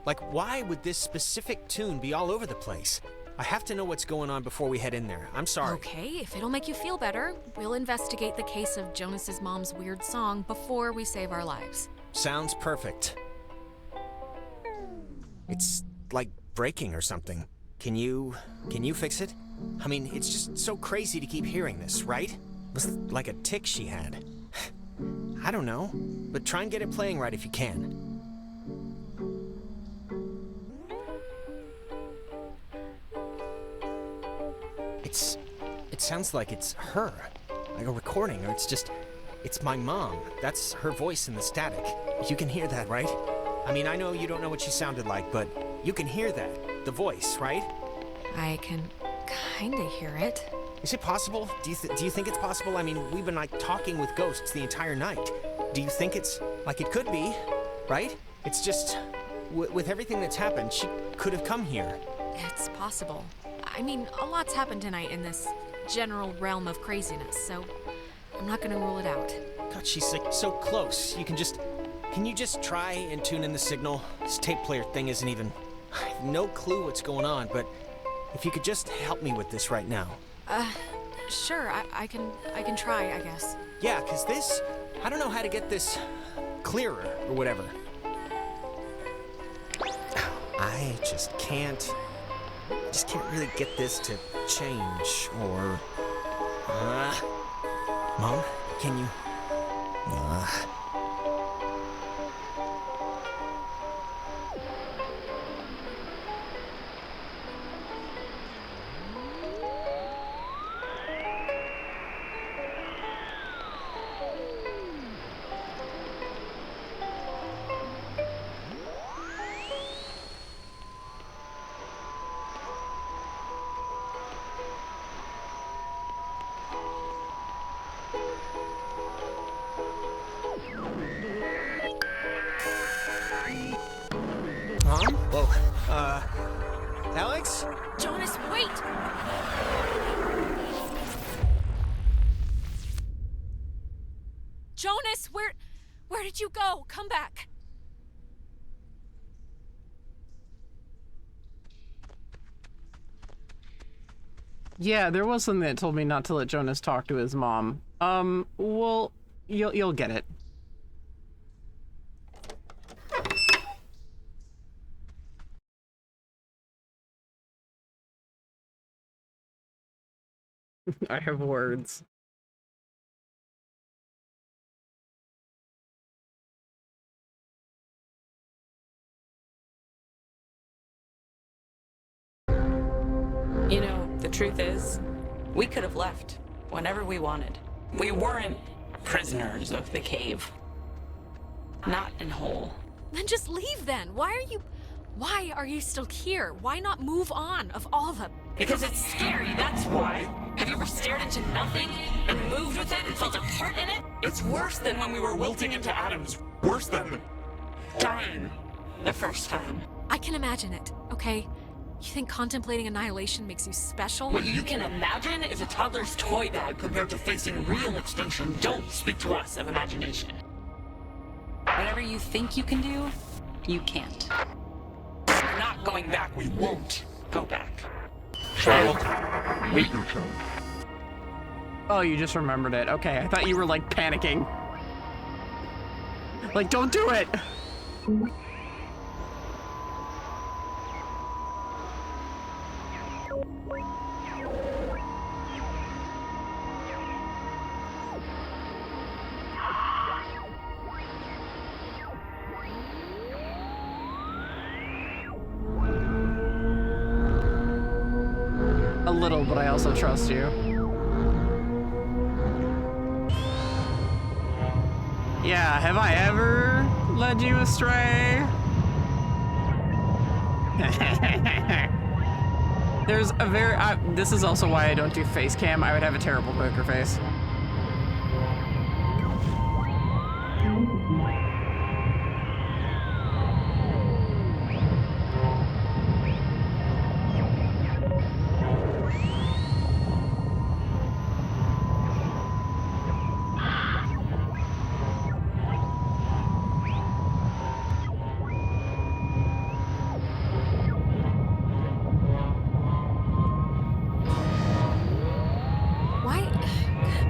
Like, why would this specific tune be all over the place? I have to know what's going on before we head in there. I'm sorry. Okay, if it'll make you feel better, we'll investigate the case of Jonas's mom's weird song before we save our lives. Sounds perfect. It's like breaking or something. Can you fix it? I mean, it's just so crazy to keep hearing this, right? It was like a tick she had. I don't know, but try and get it playing right if you can. It sounds like it's her, like a recording, or it's my mom. That's her voice in the static. You can hear that, right? I mean, I know you don't know what she sounded like, but you can hear that, the voice, right? I can kinda hear it. Is it possible? Do you think it's possible? I mean, we've been like talking with ghosts the entire night. Do you think it's like it could be, right? It's just with everything that's happened, she could have come here. It's possible. I mean, a lot's happened tonight in this general realm of craziness, so I'm not gonna rule it out. God, she's like so close. Can you just try and tune in the signal? This tape player thing isn't even... I have no clue what's going on, but if you could just help me with this right now. Sure, I can try, I guess. Yeah, 'cause this... I don't know how to get this clearer or whatever. I just can't really get this to change, or... Mom, can you... Mom? Whoa. Alex? Jonas, wait! Jonas, where did you go? Come back. Yeah, there was something that told me not to let Jonas talk to his mom. Well, you'll get it. I have words. You know, the truth is, we could have left whenever we wanted. We weren't prisoners of the cave. Not in whole. Then just leave then. Why are you still here? Why not move on of all the... Because it's scary, that's why. Have you ever stared into nothing and moved with it and felt a part in it? It's worse than when we were wilting into atoms. Worse than dying the first time. I can imagine it, okay? You think contemplating annihilation makes you special? What you can imagine is a toddler's toy bag compared to facing real extinction. Don't speak to us of imagination. Whatever you think you can do, you can't. We're not going back. We won't go back. Child, wait your turn. Oh, you just remembered it. Okay, I thought you were like panicking. Like, don't do it! little, but I also trust you. Yeah, have I ever led you astray? There's a very... this is also why I don't do face cam. I would have a terrible poker face.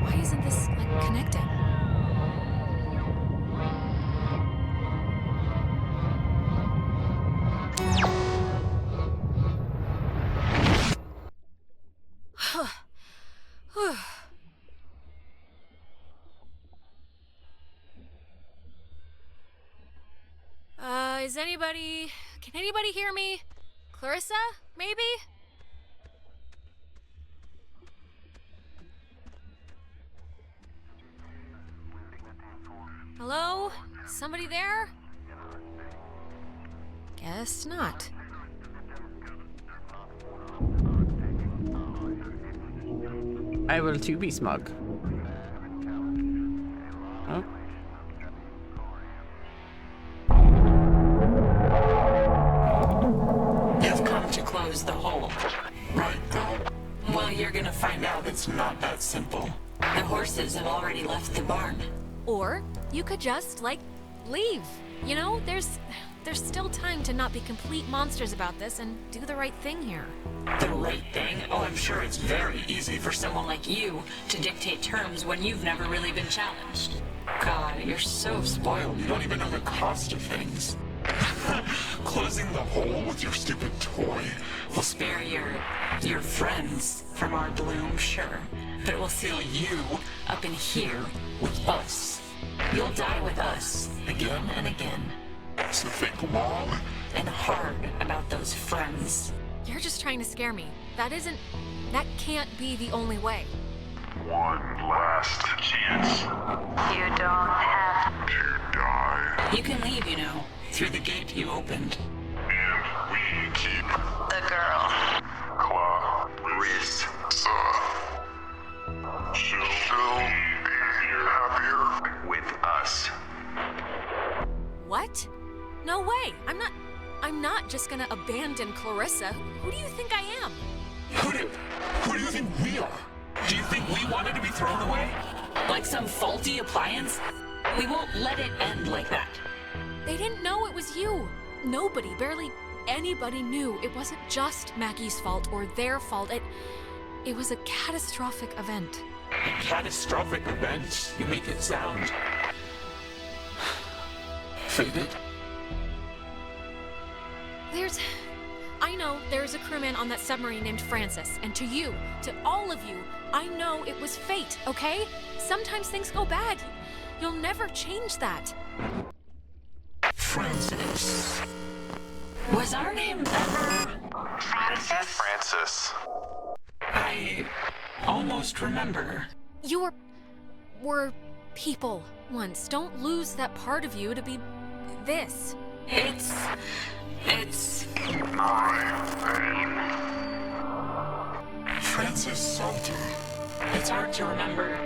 Why isn't this, like, connecting? Can anybody hear me? Clarissa, maybe? Hello? Somebody there? Guess not. I will too be smug. Oh. You've come to close the hole. Right, girl? Well, you're gonna find out it's not that simple. The horses have already left the barn. Or you could just, like, leave. You know, there's still time to not be complete monsters about this and do the right thing here. The right thing? Oh, I'm sure it's very easy for someone like you to dictate terms when you've never really been challenged. God, you're so spoiled. You don't even know the cost of things. Closing the hole with your stupid toy will spare your friends from our bloom, sure. But it will seal you up in here with us. You'll die with us again and again. So think long and hard about those friends. You're just trying to scare me. That can't be the only way. One last chance. You don't have to die. You can leave, you know, through the gate you opened. And we keep the girl. Clarissa. She'll be happier with us. What? No way. I'm not just gonna abandon Clarissa. Who do you think I am? Who do you think we are? Do you think we wanted to be thrown away? Like some faulty appliance? We won't let it end like that. They didn't know it was you. Nobody, barely anybody knew it wasn't just Maggie's fault or their fault. It was a catastrophic event. A catastrophic event? You make it sound... faded? I know there's a crewman on that submarine named Francis, and to you, to all of you, I know it was fate, okay? Sometimes things go bad. You'll never change that. Francis. Was our name ever... Francis. I almost remember. You were people once. Don't lose that part of you to be this. It's my name. Francis Salter. It's hard to remember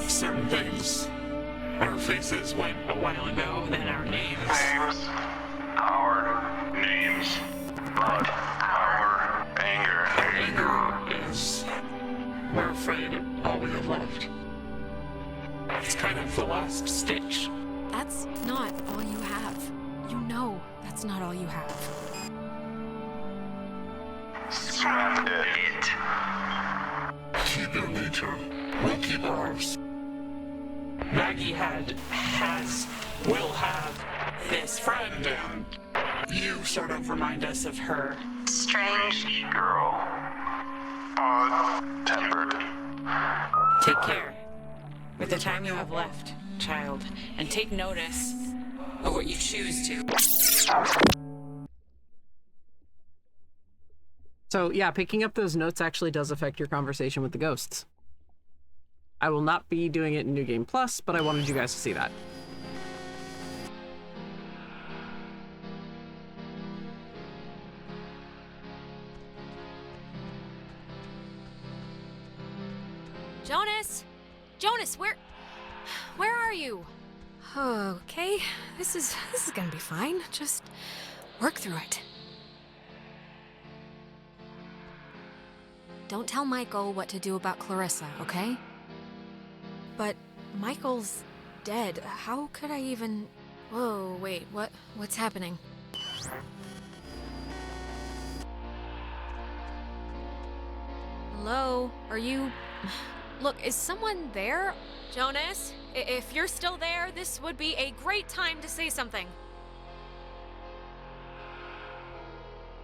certain things. Our faces went a while ago, then our names. Our names. But our anger. Anger is, we're afraid, all we have left. It's kind of the last stitch. That's not all you have. You know that's not all you have. Scrap it. Keep your nature. We'll keep ours. Maggie has, will have this friend, and you sort of remind us of her. Strange girl. Odd-tempered. Take care with the time you have left, child, and take notice of what you choose to. So yeah, picking up those notes actually does affect your conversation with the ghosts. I will not be doing it in New Game Plus, but I wanted you guys to see that. Jonas! Jonas, where are you? Okay, this is gonna be fine. Just work through it. Don't tell Michael what to do about Clarissa, okay? But Michael's dead. How could I even... Whoa, wait, what's happening? Hello? Are you... Look, is someone there? Jonas, if you're still there, this would be a great time to say something.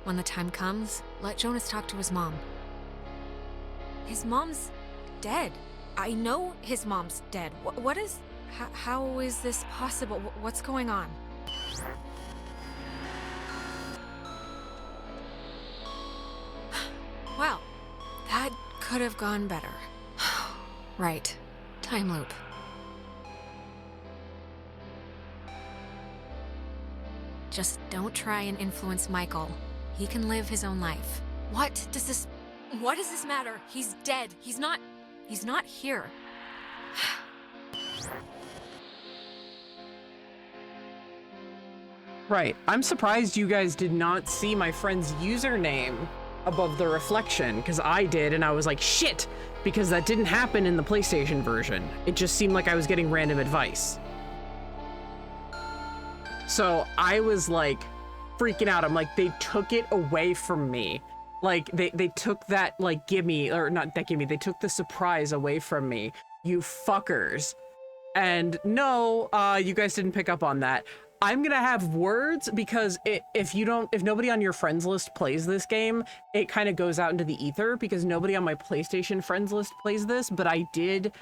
When the time comes, let Jonas talk to his mom. His mom's dead. I know his mom's dead. What is... How is this possible? What's going on? Well, that could have gone better. Right. Time loop. Just don't try and influence Michael. He can live his own life. What does this matter? He's dead. He's not here. Right. I'm surprised you guys did not see my friend's username above the reflection, because I did, and I was like, shit, because that didn't happen in the PlayStation version. It just seemed like I was getting random advice. So I was like freaking out. I'm like, they took it away from me. Like they took that like gimme, or not that gimme, they took the surprise away from me. You fuckers. And no, you guys didn't pick up on that. I'm gonna have words, because if nobody on your friends list plays this game, it kind of goes out into the ether, because nobody on my PlayStation friends list plays this, but I did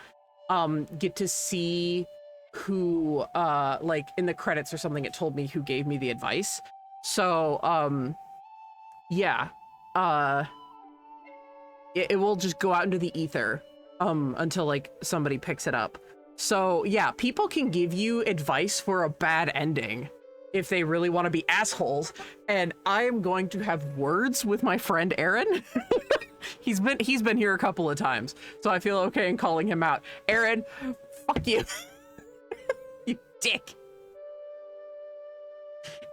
get to see who like in the credits or something, it told me who gave me the advice. So yeah, it will just go out into the ether until like somebody picks it up. So yeah, people can give you advice for a bad ending if they really want to be assholes, and I am going to have words with my friend Aaron. he's been here a couple of times, so I feel okay in calling him out. Aaron, fuck you. You dick.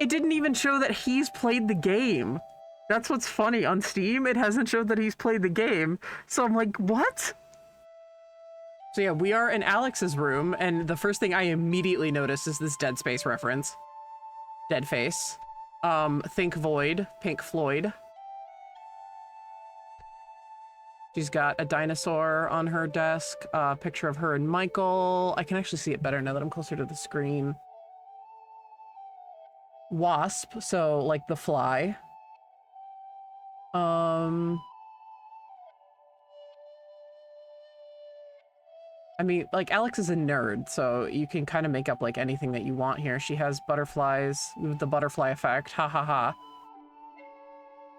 It didn't even show that he's played the game. That's what's funny. On Steam, it hasn't showed that he's played the game. So I'm like, what? So yeah, we are in Alex's room, and the first thing I immediately noticed is this Dead Space reference. Dead Face. Think Void, Pink Floyd. She's got a dinosaur on her desk, a picture of her and Michael. I can actually see it better now that I'm closer to the screen. Wasp, so like the fly. I mean, like, Alex is a nerd, so you can kind of make up, like, anything that you want here. She has butterflies with the butterfly effect. Ha ha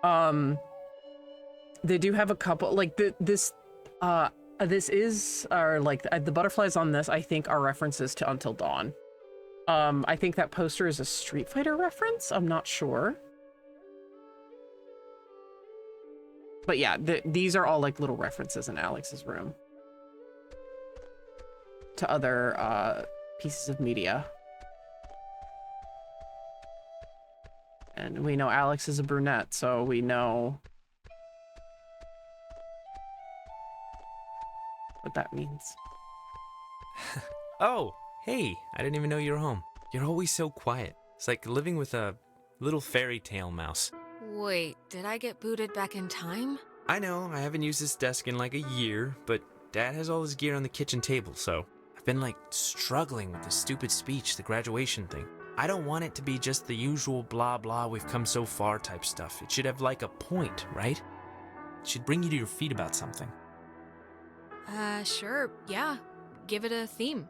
ha. They do have a couple, like, this is, or, like, the butterflies on this, I think, are references to Until Dawn. I think that poster is a Street Fighter reference? I'm not sure. But yeah, these are all, like, little references in Alex's room to other pieces of media. And we know Alex is a brunette, so we know what that means. Oh, hey, I didn't even know you were home. You're always so quiet. It's like living with a little fairy tale mouse. Wait, did I get booted back in time? I know, I haven't used this desk in like a year, but Dad has all his gear on the kitchen table, so I've been like struggling with the stupid speech, the graduation thing. I don't want it to be just the usual blah blah we've come so far type stuff. It should have like a point, right? It should bring you to your feet about something. Sure, yeah. Give it a theme.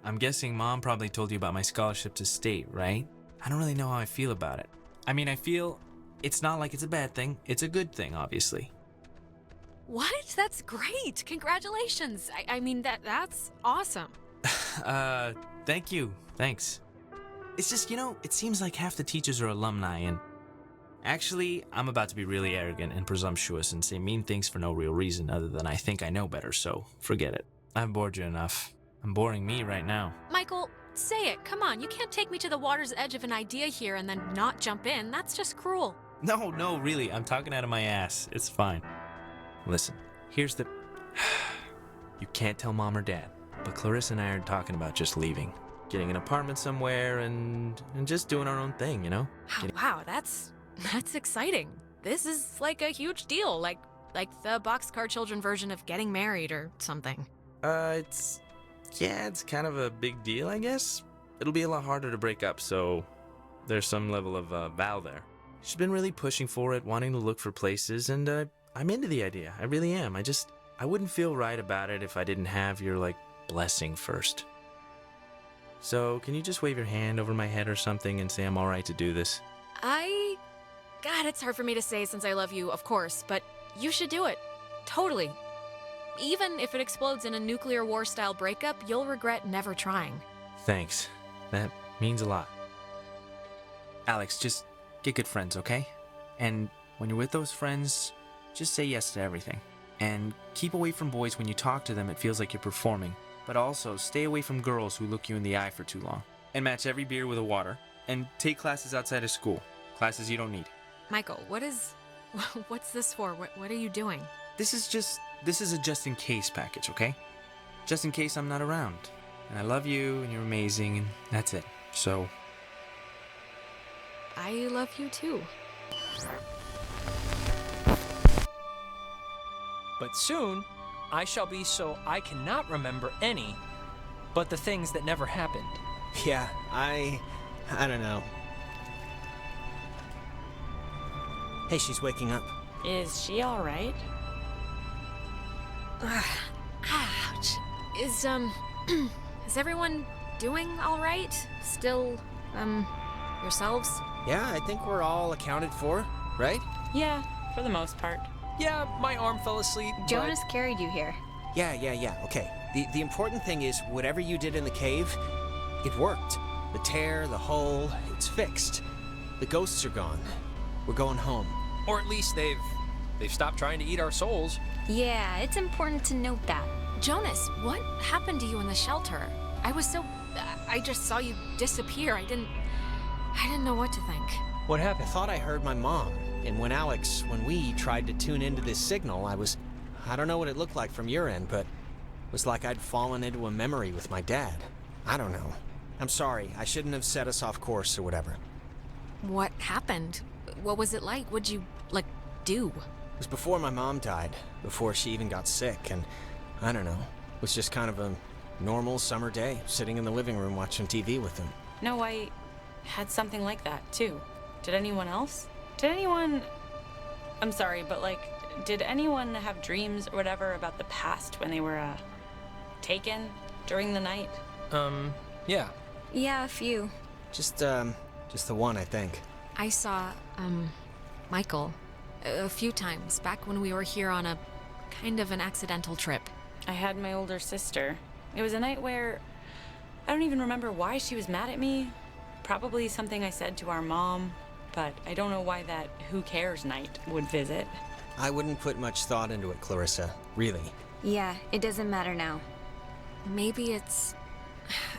I'm guessing Mom probably told you about my scholarship to state, right? I don't really know how I feel about it. I mean, I feel it's not like it's a bad thing. It's a good thing, obviously. What? That's great. Congratulations. I mean, that's awesome. Thank you. Thanks. It's just, it seems like half the teachers are alumni, and actually, I'm about to be really arrogant and presumptuous and say mean things for no real reason other than I think I know better, so forget it. I've bored you enough. I'm boring me right now. Michael, say it. Come on. You can't take me to the water's edge of an idea here and then not jump in. That's just cruel. No, really. I'm talking out of my ass. It's fine. Listen, here's the... You can't tell Mom or Dad, but Clarissa and I are talking about just leaving. Getting an apartment somewhere and just doing our own thing, Wow, that's exciting. This is like a huge deal, like the Boxcar Children version of getting married or something. It's kind of a big deal, I guess. It'll be a lot harder to break up, so there's some level of vow there. She's been really pushing for it, wanting to look for places, and I'm into the idea. I really am. I wouldn't feel right about it if I didn't have your, blessing first. So, can you just wave your hand over my head or something and say I'm all right to do this? God, it's hard for me to say since I love you, of course, but you should do it. Totally. Even if it explodes in a nuclear war-style breakup, you'll regret never trying. Thanks. That means a lot. Alex, just get good friends, okay? And when you're with those friends, just say yes to everything. And keep away from boys when you talk to them, it feels like you're performing. But also, stay away from girls who look you in the eye for too long. And match every beer with a water. And take classes outside of school. Classes you don't need. Michael, what's this for? What are you doing? This is a just-in-case package, okay? Just in case I'm not around. And I love you, and you're amazing, and that's it. So... I love you too. But soon, I shall be so I cannot remember any but the things that never happened. Yeah, I don't know. Hey, she's waking up. Is she all right? Ouch. Is everyone doing all right? Still, yourselves? Yeah, I think we're all accounted for, right? Yeah, for the most part. Yeah, my arm fell asleep. Jonas carried you here. Yeah, okay. The important thing is, whatever you did in the cave, it worked. The tear, the hole, it's fixed. The ghosts are gone. We're going home. Or at least they've stopped trying to eat our souls. Yeah, it's important to note that. Jonas, what happened to you in the shelter? I just saw you disappear. I didn't know what to think. What happened? I thought I heard my mom. And when we tried to tune into this signal, I don't know what it looked like from your end, but it was like I'd fallen into a memory with my dad. I don't know. I'm sorry, I shouldn't have set us off course or whatever. What happened? What was it like? What'd you, do? It was before my mom died, before she even got sick, and I don't know. It was just kind of a normal summer day, sitting in the living room watching TV with them. No, I had something like that, too. Did anyone else? I'm sorry, but did anyone have dreams or whatever about the past when they were, taken during the night? Yeah. Yeah, a few. Just the one, I think. I saw, Michael a few times back when we were here on a kind of an accidental trip. I had my older sister. It was a night where I don't even remember why she was mad at me. Probably something I said to our mom, but I don't know why that who cares night would visit. I wouldn't put much thought into it, Clarissa. Really. Yeah, it doesn't matter now. Maybe it's...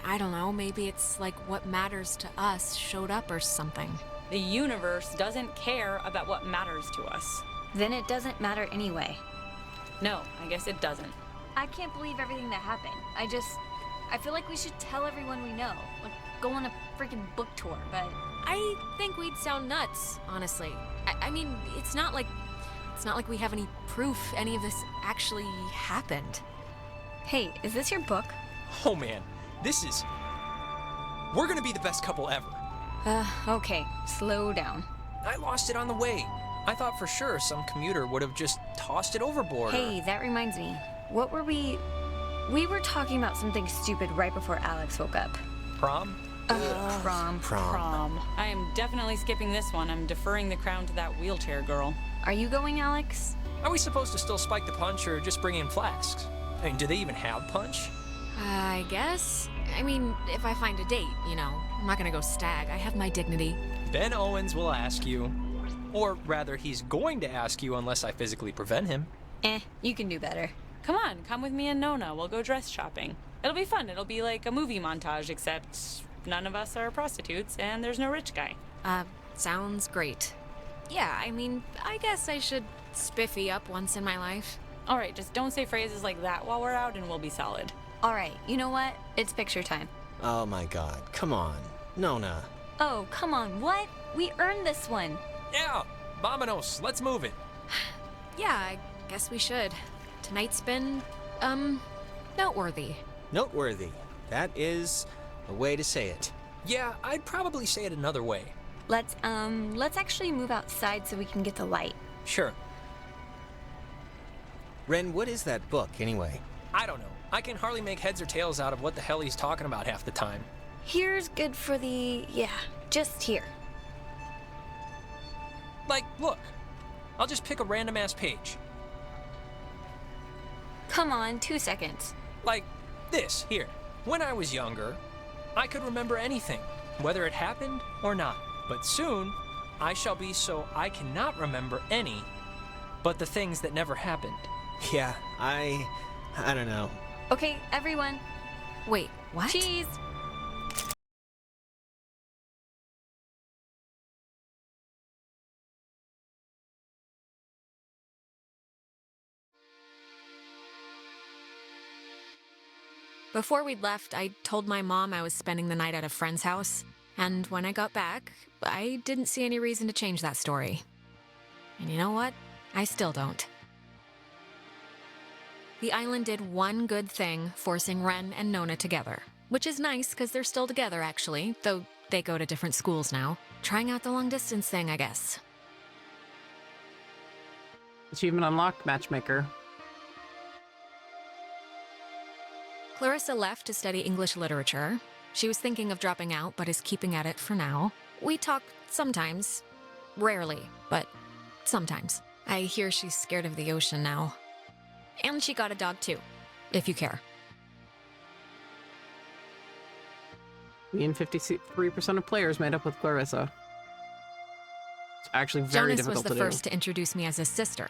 I don't know, maybe it's like what matters to us showed up or something. The universe doesn't care about what matters to us. Then it doesn't matter anyway. No, I guess it doesn't. I can't believe everything that happened. I feel like we should tell everyone we know. Go on a freaking book tour, but... I think we'd sound nuts, honestly. I mean, it's not like we have any proof any of this actually happened. Hey, is this your book? Oh man, we're gonna be the best couple ever. Okay, slow down. I lost it on the way. I thought for sure some commuter would have just tossed it overboard. Hey, that reminds me. We were talking about something stupid right before Alex woke up. Prom? Prom. I am definitely skipping this one. I'm deferring the crown to that wheelchair girl. Are you going, Alex? Are we supposed to still spike the punch or just bring in flasks? I mean, do they even have punch? I guess. I mean, if I find a date, you know. I'm not gonna go stag. I have my dignity. Ben Owens will ask you. Or rather, he's going to ask you unless I physically prevent him. You can do better. Come on, come with me and Nona. We'll go dress shopping. It'll be fun. It'll be like a movie montage, except none of us are prostitutes and there's no rich guy. Sounds great. Yeah, I mean, I guess I should spiffy up once in my life. All right, just don't say phrases like that while we're out and we'll be solid. All right, you know what? It's picture time. Oh my god, come on. Nona. Oh, come on, what? We earned this one. Yeah, vamonos, let's move it. Yeah, I guess we should. Tonight's been, noteworthy. Noteworthy. That is a way to say it. Yeah, I'd probably say it another way. Let's actually move outside so we can get the light. Sure. Ren, what is that book, anyway? I don't know. I can hardly make heads or tails out of what the hell he's talking about half the time. Here's good for the... yeah, just here. Like, look. I'll just pick a random-ass page. Come on, 2 seconds. Like, this, here. When I was younger, I could remember anything, whether it happened or not. But soon, I shall be so I cannot remember any, but the things that never happened. Yeah, I don't know. Okay, everyone. Wait, what? Cheese! Before we'd left, I told my mom I was spending the night at a friend's house. And when I got back, I didn't see any reason to change that story. And you know what? I still don't. The island did one good thing, forcing Ren and Nona together. Which is nice, because they're still together, actually, though they go to different schools now. Trying out the long-distance thing, I guess. Achievement unlocked, matchmaker. Clarissa left to study English literature. She was thinking of dropping out, but is keeping at it for now. We talk sometimes. Rarely, but sometimes. I hear she's scared of the ocean now. And she got a dog too, if you care. Me and 53% of players made up with Clarissa. It's actually very Jonas difficult was the to first to introduce me as a sister.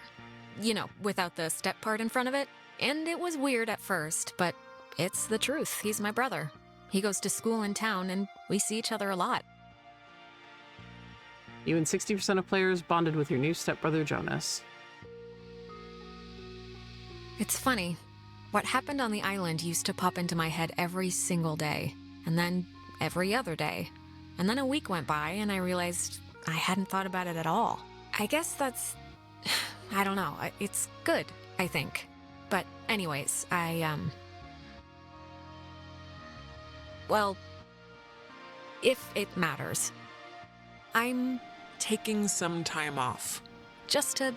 You know, without the step part in front of it. And it was weird at first, but it's the truth. He's my brother. He goes to school in town, and we see each other a lot. You and 60% of players bonded with your new stepbrother, Jonas. It's funny. What happened on the island used to pop into my head every single day, and then every other day. And then a week went by, and I realized I hadn't thought about it at all. I guess that's... I don't know. It's good, I think. But anyways, well, if it matters, I'm taking some time off. Just to,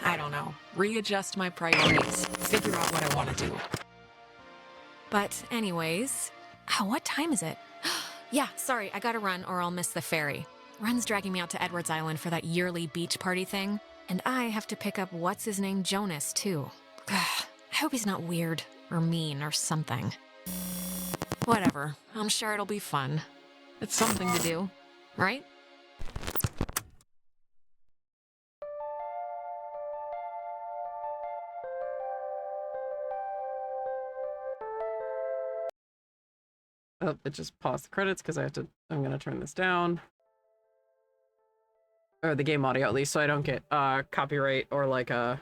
I don't know, readjust my priorities, figure out what I want to do. But anyways, what time is it? Yeah, sorry, I gotta run or I'll miss the ferry. Ren's dragging me out to Edwards Island for that yearly beach party thing, and I have to pick up what's-his-name Jonas, too. I hope he's not weird or mean or something. Whatever, I'm sure it'll be fun. It's something to do, right? Oh, it just paused the credits because I'm gonna turn this down. Or the game audio at least, so I don't get copyright or like a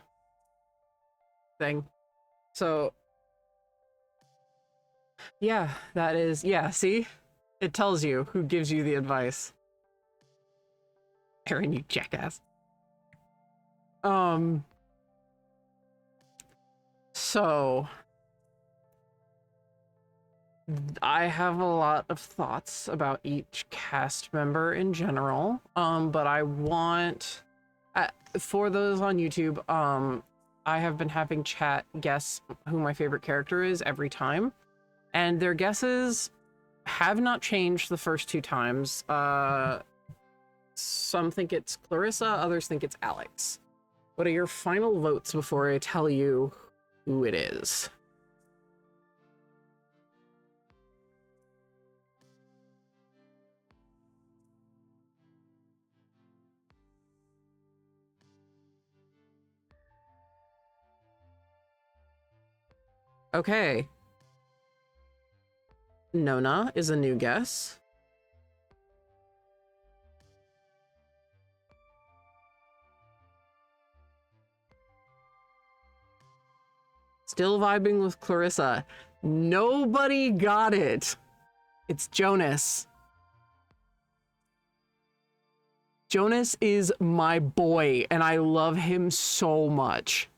thing. So yeah, that is, yeah, see? It tells you who gives you the advice. Aaron, you jackass. So I have a lot of thoughts about each cast member in general, but I want, for those on YouTube, I have been having chat guess who my favorite character is every time, and their guesses have not changed the first 2 times. Some think it's Clarissa, others think it's Alex. What are your final votes before I tell you who it is? Okay. Nona is a new guess. Still vibing with Clarissa. Nobody got it. It's Jonas. Jonas is my boy, and I love him so much.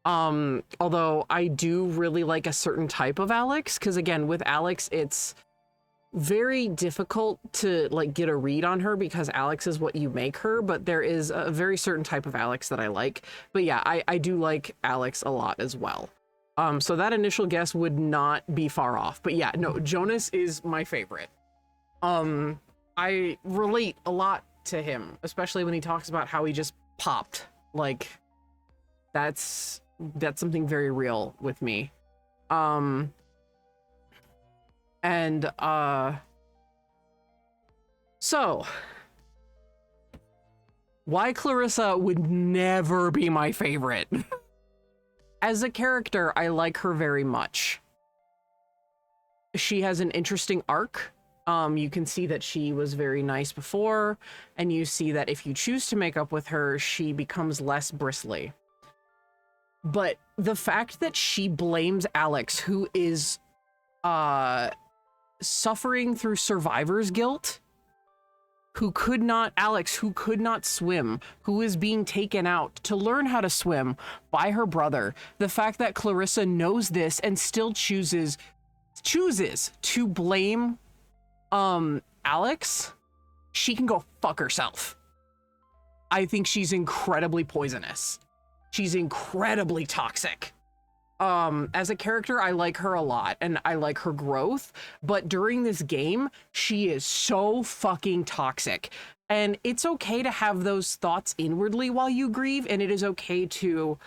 Although I do really like a certain type of Alex, because again, with Alex, it's very difficult to like get a read on her because Alex is what you make her, but there is a very certain type of Alex that I like. But yeah, I do like Alex a lot as well. So that initial guess would not be far off. But yeah, no, Jonas is my favorite. I relate a lot to him, especially when he talks about how he just popped. Like, that's something very real with me. So why Clarissa would never be my favorite. As a character, I like her very much. She has an interesting arc. You can see that she was very nice before, and you see that if you choose to make up with her, she becomes less bristly. But the fact that she blames Alex, who is suffering through survivor's guilt, Alex, who could not swim, who is being taken out to learn how to swim by her brother. The fact that Clarissa knows this and still chooses to blame Alex, she can go fuck herself. I think she's incredibly poisonous. She's incredibly toxic. As a character, I like her a lot and I like her growth, but during this game, she is so fucking toxic. And it's okay to have those thoughts inwardly while you grieve, and it is okay to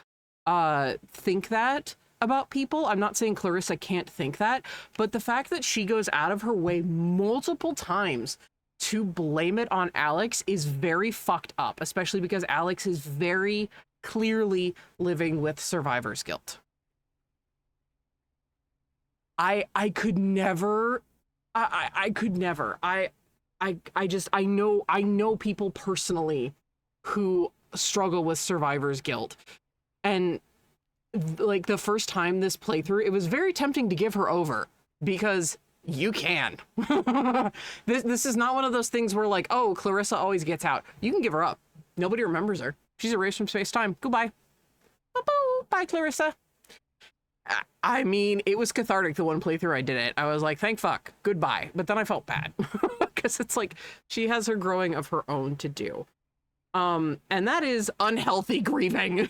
think that about people. I'm not saying Clarissa can't think that, but the fact that she goes out of her way multiple times to blame it on Alex is very fucked up, especially because Alex is very clearly living with survivor's guilt. I could never. I know people personally who struggle with survivor's guilt. And like the first time this playthrough, it was very tempting to give her over because you can. This is not one of those things where like, oh, Clarissa always gets out. You can give her up. Nobody remembers her. She's erased from space-time. Goodbye. Bye, Clarissa. I mean, it was cathartic the one playthrough I did it. I was like, thank fuck, goodbye. But then I felt bad because it's like she has her growing of her own to do. And that is unhealthy grieving.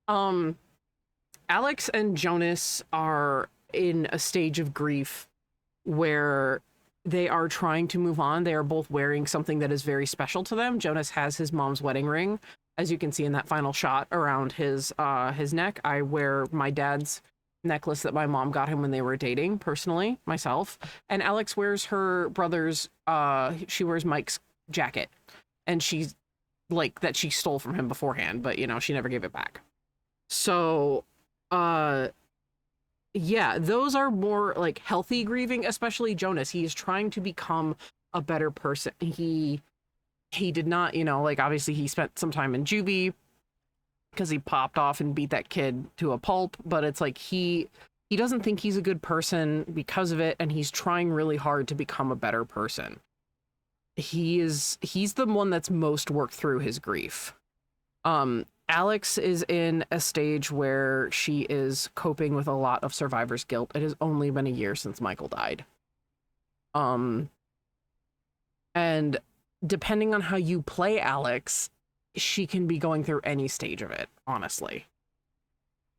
Alex and Jonas are in a stage of grief where they are trying to move on. They are both wearing something that is very special to them. Jonas has his mom's wedding ring, as you can see in that final shot around his neck. I wear my dad's necklace that my mom got him when they were dating, personally, myself. And Alex wears her brother's, she wears Mike's jacket. And she's like, that she stole from him beforehand, but you know, she never gave it back. So, yeah, those are more like healthy grieving, especially Jonas. He is trying to become a better person. He did not, you know, like obviously he spent some time in juvie because he popped off and beat that kid to a pulp, but it's like he doesn't think he's a good person because of it, and he's trying really hard to become a better person. He's the one that's most worked through his grief. Alex is in a stage where she is coping with a lot of survivor's guilt. It has only been a year since Michael died. And depending on how you play Alex, she can be going through any stage of it, honestly.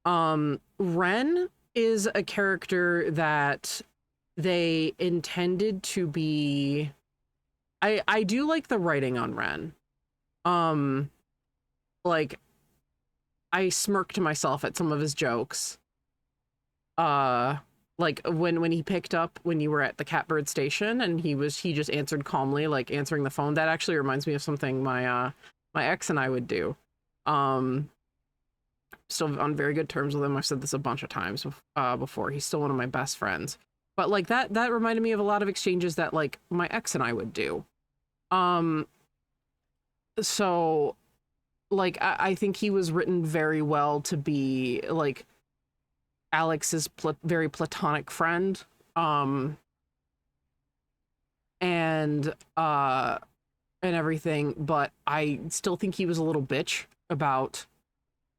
Ren is a character that they intended to be... I do like the writing on Ren. Like, I smirked to myself at some of his jokes. Like when he picked up when you were at the Catbird station and he just answered calmly, like answering the phone. That actually reminds me of something my ex and I would do. Still on very good terms with him. I've said this a bunch of times before. He's still one of my best friends. But like that reminded me of a lot of exchanges that like my ex and I would do. So like I think he was written very well to be like Alex's very platonic friend. And everything, but I still think he was a little bitch about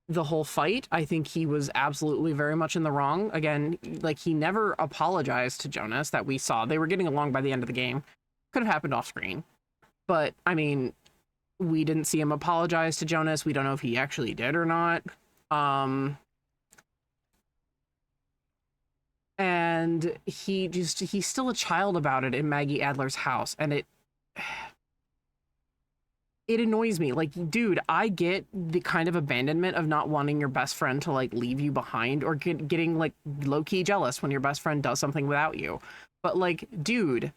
the whole fight. I think he was absolutely very much in the wrong. Again, like he never apologized to Jonas that we saw. They were getting along by the end of the game. Could have happened off screen. But I mean, we didn't see him apologize to Jonas. We don't know if he actually did or not. And he's still a child about it in Maggie Adler's house, and it annoys me. Like, dude, I get the kind of abandonment of not wanting your best friend to like leave you behind or getting like low-key jealous when your best friend does something without you. But like, dude,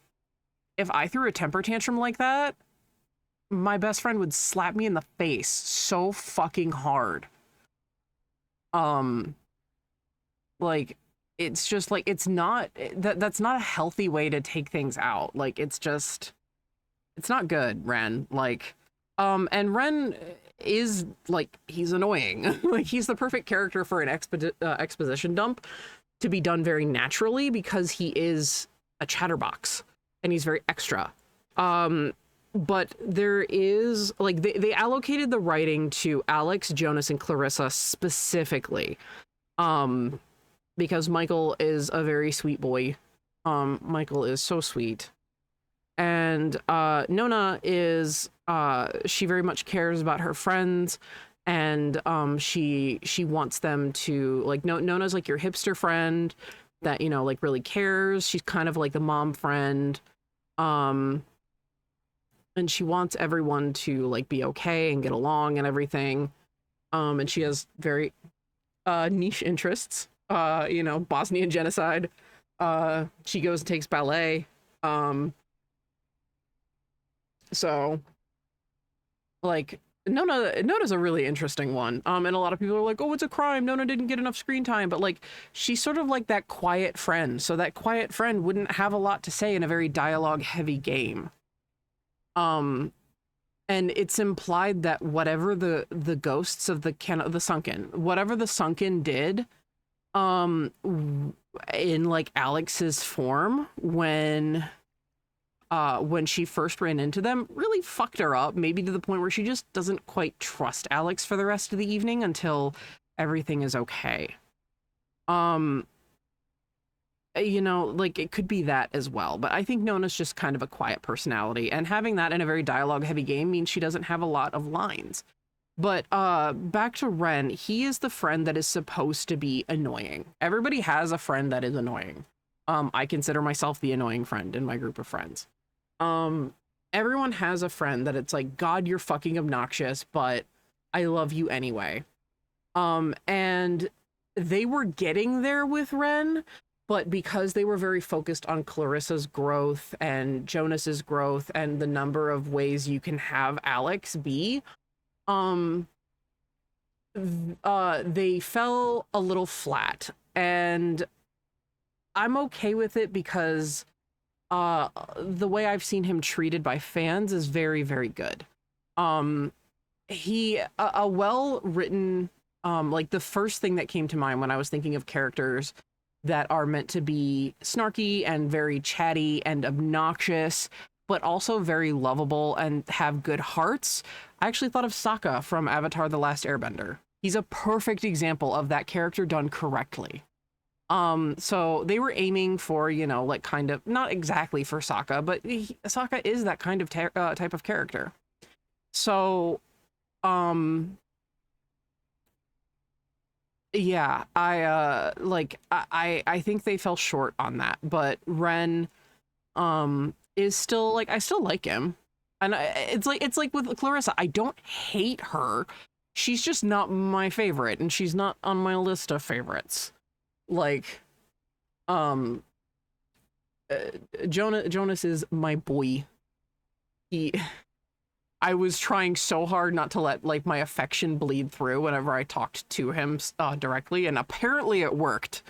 if I threw a temper tantrum like that, my best friend would slap me in the face so fucking hard. Like, it's just like, it's not that's not a healthy way to take things out. Like, it's not good, Ren. Like, and Ren is like, he's annoying. Like, he's the perfect character for an exposition dump to be done very naturally because he is a chatterbox and he's very extra. But there is like, they allocated the writing to Alex, Jonas, and Clarissa specifically. Because Michael is a very sweet boy. Michael is so sweet. And Nona is she very much cares about her friends, and she wants them to like, Nona's like your hipster friend that, you know, like really cares. She's kind of like the mom friend. And she wants everyone to like be okay and get along and everything. And she has very niche interests. You know, Bosnian genocide. She goes and takes ballet. So like, Nona's a really interesting one. And a lot of people are like, oh, it's a crime. Nona didn't get enough screen time. But like, she's sort of like that quiet friend. So that quiet friend wouldn't have a lot to say in a very dialogue heavy game. And it's implied that whatever the ghosts of the Sunken, whatever the Sunken did, in like Alex's form when she first ran into them, really fucked her up, maybe to the point where she just doesn't quite trust Alex for the rest of the evening until everything is okay. You know, like, it could be that as well, but I think Nona's just kind of a quiet personality, and having that in a very dialogue heavy game means she doesn't have a lot of lines. But back to Ren, he is the friend that is supposed to be annoying. Everybody has a friend that is annoying. I consider myself the annoying friend in my group of friends. Everyone has a friend that it's like, God, you're fucking obnoxious, but I love you anyway. And they were getting there with Ren, but because they were very focused on Clarissa's growth and Jonas's growth and the number of ways you can have Alex be, they fell a little flat, and I'm okay with it because the way I've seen him treated by fans is very, very good. He a well-written, like, the first thing that came to mind when I was thinking of characters that are meant to be snarky and very chatty and obnoxious, but also very lovable and have good hearts, I actually thought of Sokka from Avatar: The Last Airbender. He's a perfect example of that character done correctly. So they were aiming for, you know, like, kind of, not exactly for Sokka, but Sokka is that kind of type of character. So, Yeah, I think they fell short on that, but Ren is still like, I still like him. And it's like with Clarissa, I don't hate her. She's just not my favorite, and she's not on my list of favorites. Like, um Jonas is my boy. He I was trying so hard not to let like my affection bleed through whenever I talked to him directly, and apparently it worked.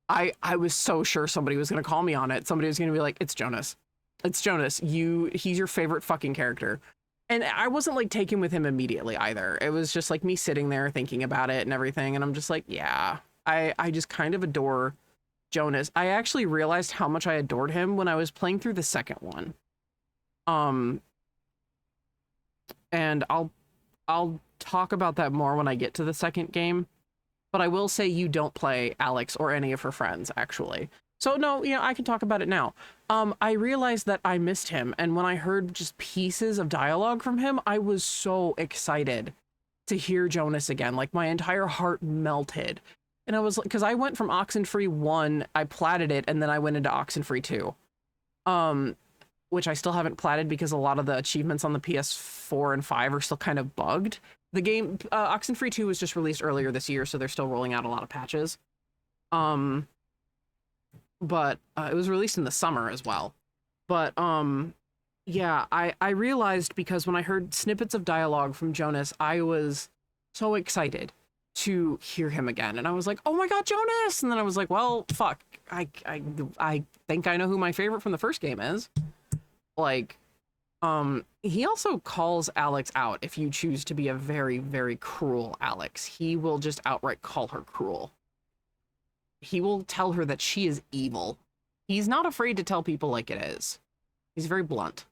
I was so sure somebody was going to call me on it. Somebody was going to be like, it's Jonas. It's Jonas. He's your favorite fucking character. And I wasn't like taken with him immediately either. It was just like me sitting there thinking about it and everything. And I'm just like, yeah, I just kind of adore Jonas. I actually realized how much I adored him when I was playing through the second one. And I'll talk about that more when I get to the second game. But I will say you don't play Alex or any of her friends, actually. So no, you know, I can talk about it now. I realized that I missed him, and when I heard just pieces of dialogue from him, I was so excited to hear Jonas again. Like, my entire heart melted. And I was like, because I went from Oxenfree 1, I platted it, and then I went into Oxenfree 2. Which I still haven't platted because a lot of the achievements on the PS4 and 5 are still kind of bugged. The game, Oxenfree 2 was just released earlier this year, so they're still rolling out a lot of patches. But it was released in the summer as well. But yeah, I realized, because when I heard snippets of dialogue from Jonas, I was so excited to hear him again. And I was like, oh my god, Jonas! And then I was like, well, fuck. I think I know who my favorite from the first game is. Like, he also calls Alex out if you choose to be a very, very cruel Alex. He will just outright call her cruel. He will tell her that she is evil. He's not afraid to tell people like it is. He's very blunt.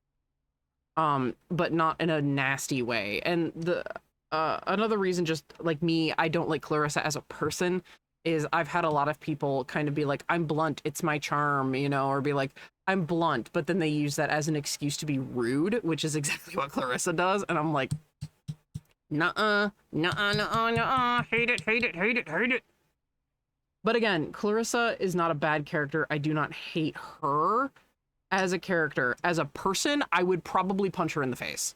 But not in a nasty way. And the another reason, just like me, I don't like Clarissa as a person, is I've had a lot of people kind of be like, I'm blunt, it's my charm, you know, or be like, I'm blunt, but then they use that as an excuse to be rude, which is exactly what Clarissa does. And I'm like, nuh-uh, nuh-uh, nuh-uh, nuh-uh, hate it, hate it, hate it, hate it. But again, Clarissa is not a bad character. I do not hate her as a character. As a person, I would probably punch her in the face.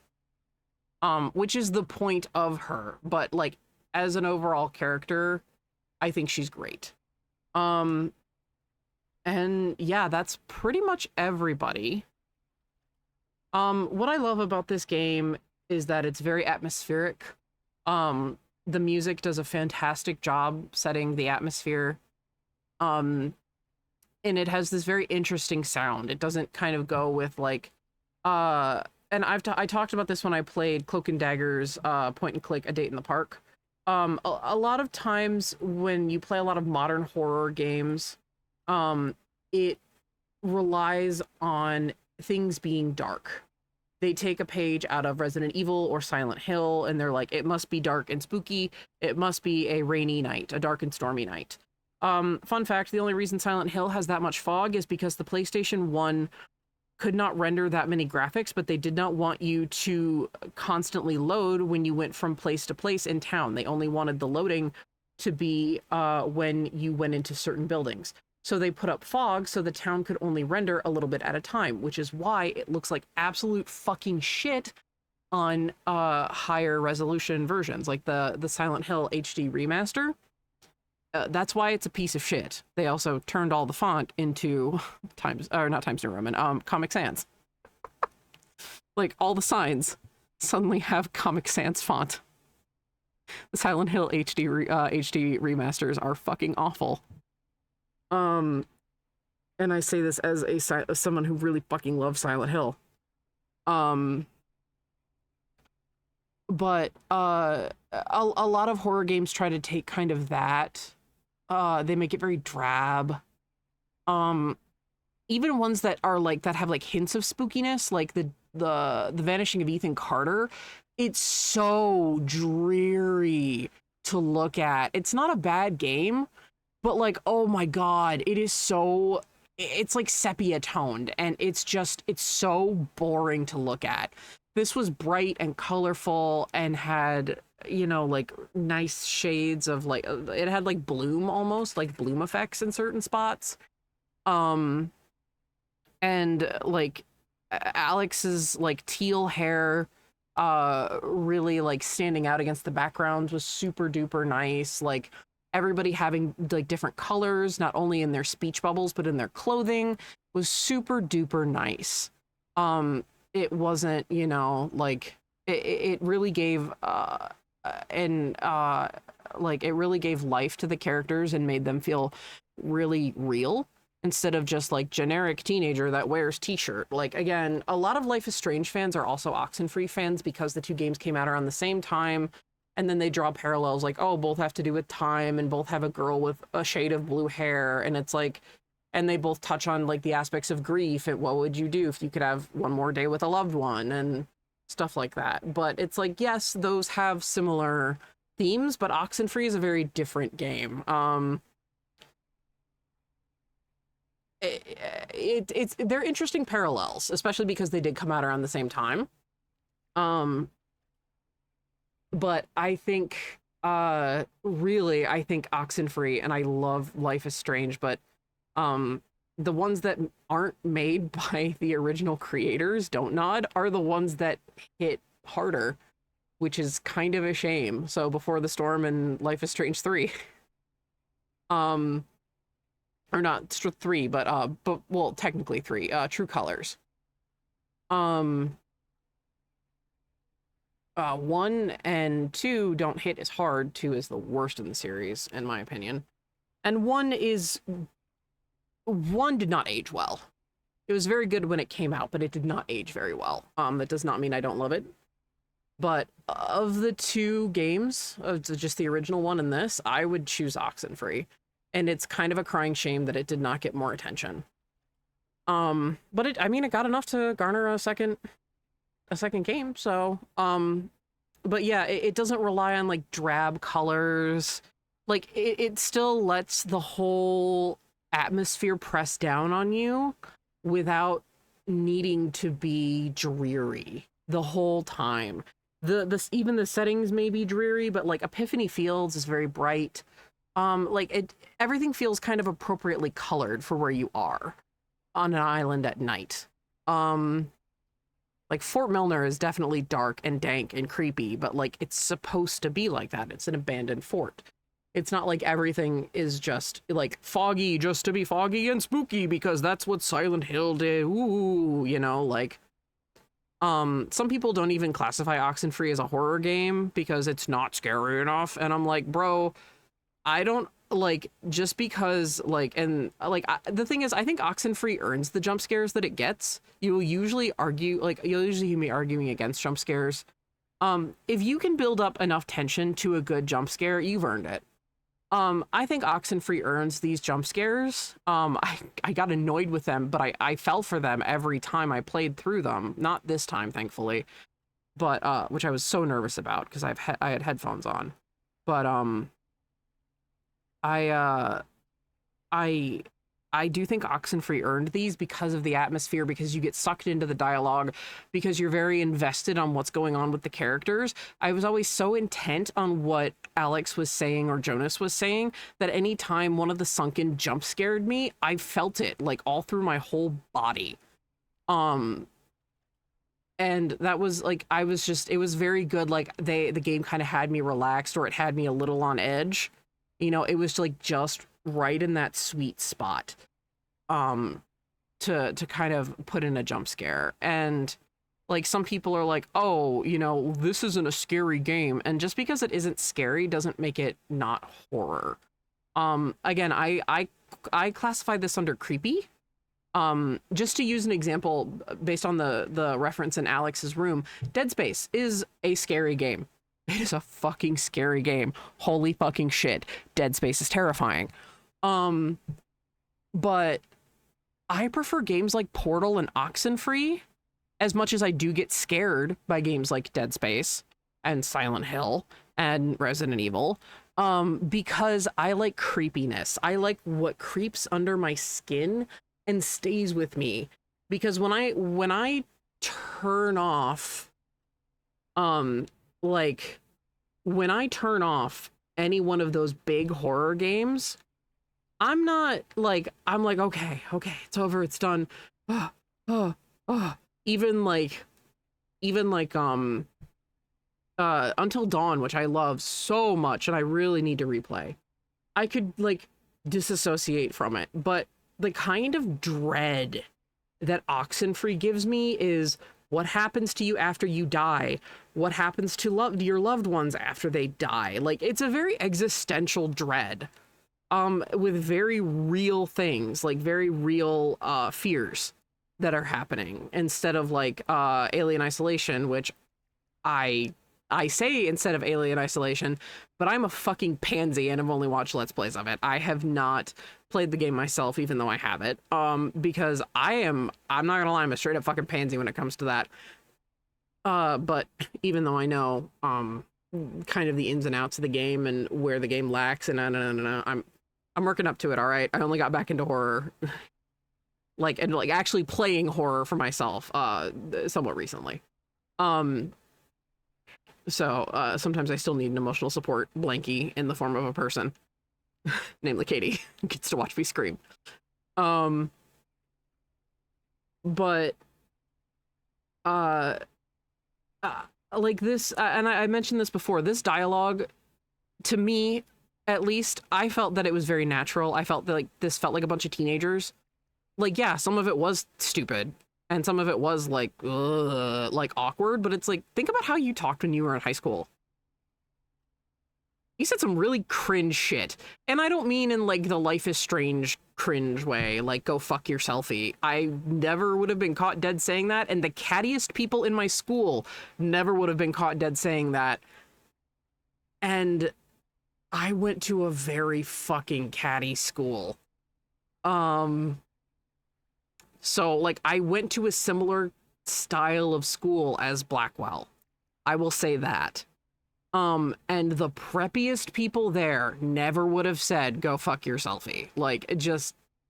Which is the point of her. But like, as an overall character, I think she's great. And yeah, that's pretty much everybody. What I love about this game is that it's very atmospheric. The music does a fantastic job setting the atmosphere. And it has this very interesting sound. It doesn't kind of go with like, and I talked about this when I played Cloak and Dagger's point and click A Date in the Park. A lot of times when you play a lot of modern horror games, it relies on things being dark. They take a page out of Resident Evil or Silent Hill, and they're like, it must be dark and spooky. It must be a rainy night, a dark and stormy night. Fun fact, the only reason Silent Hill has that much fog is because the PlayStation 1 could not render that many graphics, but they did not want you to constantly load when you went from place to place in town. They only wanted the loading to be when you went into certain buildings. So they put up fog so the town could only render a little bit at a time, which is why it looks like absolute fucking shit on higher resolution versions, like the Silent Hill HD remaster. That's why it's a piece of shit. They also turned all the font into not Times New Roman, Comic Sans. Like, all the signs suddenly have Comic Sans font. The Silent Hill HD remasters are fucking awful. And I say this as someone who really fucking loves Silent Hill. But a lot of horror games try to take kind of that. They make it very drab. Even ones that are like, that have like hints of spookiness, like the Vanishing of Ethan Carter. It's so dreary to look at. It's not a bad game, but like, oh my god, it's like sepia toned, and it's so boring to look at. This was bright and colorful and had you know, like nice shades of like it had like bloom, almost like bloom effects in certain spots. And like Alex's like teal hair really like standing out against the background was super duper nice. Like everybody having like different colors, not only in their speech bubbles but in their clothing, was super duper nice. It wasn't, you know, like it really gave like it really gave life to the characters and made them feel really real, instead of just like generic teenager that wears t-shirt. Like, again, a lot of Life is Strange fans are also Oxenfree fans because the two games came out around the same time, and then they draw parallels like, oh, both have to do with time and both have a girl with a shade of blue hair, and it's like, and they both touch on like the aspects of grief and what would you do if you could have one more day with a loved one and stuff like that. But it's like, yes, those have similar themes, but Oxenfree is a very different game. They're interesting parallels, especially because they did come out around the same time. But I think really I think Oxenfree, and I love Life is Strange, but the ones that aren't made by the original creators, Don't Nod, are the ones that hit harder, which is kind of a shame. So Before the Storm and Life is Strange 3. Or not 3, but well, technically 3. True Colors. 1 and 2 don't hit as hard. 2 is the worst in the series, in my opinion. And 1 did not age well. It was very good when it came out, but it did not age very well. That does not mean I don't love it. But of the two games, just the original one and this, I would choose Oxenfree. And it's kind of a crying shame that it did not get more attention. But it got enough to garner a second game. So, but yeah, it doesn't rely on like drab colors. Like it still lets the whole atmosphere press down on you without needing to be dreary the whole time. Even the settings may be dreary, but like Epiphany Fields is very bright. Everything feels kind of appropriately colored for where you are on an island at night. Like Fort Milner is definitely dark and dank and creepy, but like it's supposed to be like that. It's an abandoned fort. It's not like everything is just like foggy just to be foggy and spooky because that's what Silent Hill did. Ooh, you know, like some people don't even classify Oxenfree as a horror game because it's not scary enough, and I'm like, bro, I don't like, just because like, and like the thing is, I think Oxenfree earns the jump scares that it gets. You'll usually hear me arguing against jump scares. If you can build up enough tension to a good jump scare, you've earned it. I think Oxenfree earns these jump scares. I got annoyed with them, but I fell for them every time I played through them. Not this time, thankfully, but which I was so nervous about because I had headphones on. But I do think Oxenfree earned these because of the atmosphere, because you get sucked into the dialogue, because you're very invested on what's going on with the characters. I was always so intent on what Alex was saying or Jonas was saying that anytime one of the sunken jump scared me, I felt it like all through my whole body. And that was like, it was very good. Like the game kind of had me relaxed, or it had me a little on edge. You know, it was like just right in that sweet spot to kind of put in a jump scare. And like some people are like, oh, you know, this isn't a scary game, and just because it isn't scary doesn't make it not horror. Again, I classify this under creepy. Just to use an example based on the reference in Alex's room, Dead Space is a scary game. It is a fucking scary game. Holy fucking shit. Dead Space is terrifying. But I prefer games like Portal and Oxenfree as much as I do get scared by games like Dead Space and Silent Hill and Resident Evil, because I like creepiness. I like what creeps under my skin and stays with me. Because when I turn off like when I turn off any one of those big horror games, I'm not like, I'm like, okay, it's over, it's done. Oh, oh, oh. Even like, Until Dawn, which I love so much and I really need to replay. I could like disassociate from it, but the kind of dread that Oxenfree gives me is what happens to you after you die, what happens to your loved ones after they die. Like, it's a very existential dread, with very real things, like very real fears that are happening, instead of like Alien Isolation, which I say instead of Alien Isolation, but I'm a fucking pansy and I've only watched Let's Plays of it. I have not played the game myself, even though I have it, because I'm not gonna lie, I'm a straight up fucking pansy when it comes to that. But even though I know kind of the ins and outs of the game and where the game lacks, and I'm working up to it, all right? I only got back into horror, like actually playing horror for myself, somewhat recently. So sometimes I still need an emotional support blankie in the form of a person, namely Katie, who gets to watch me scream. But like this, and I mentioned this before, this dialogue, to me, at least, I felt that it was very natural. I felt that like this felt like a bunch of teenagers. Like, yeah, some of it was stupid, and some of it was like, ugh, like awkward, but it's like, think about how you talked when you were in high school. You said some really cringe shit. And I don't mean in like the Life is Strange cringe way, like go fuck your selfie. I never would have been caught dead saying that, and the cattiest people in my school never would have been caught dead saying that. And I went to a very fucking catty school. So, like, I went to a similar style of school as Blackwell. I will say that. And the preppiest people there never would have said, go fuck your selfie. Like,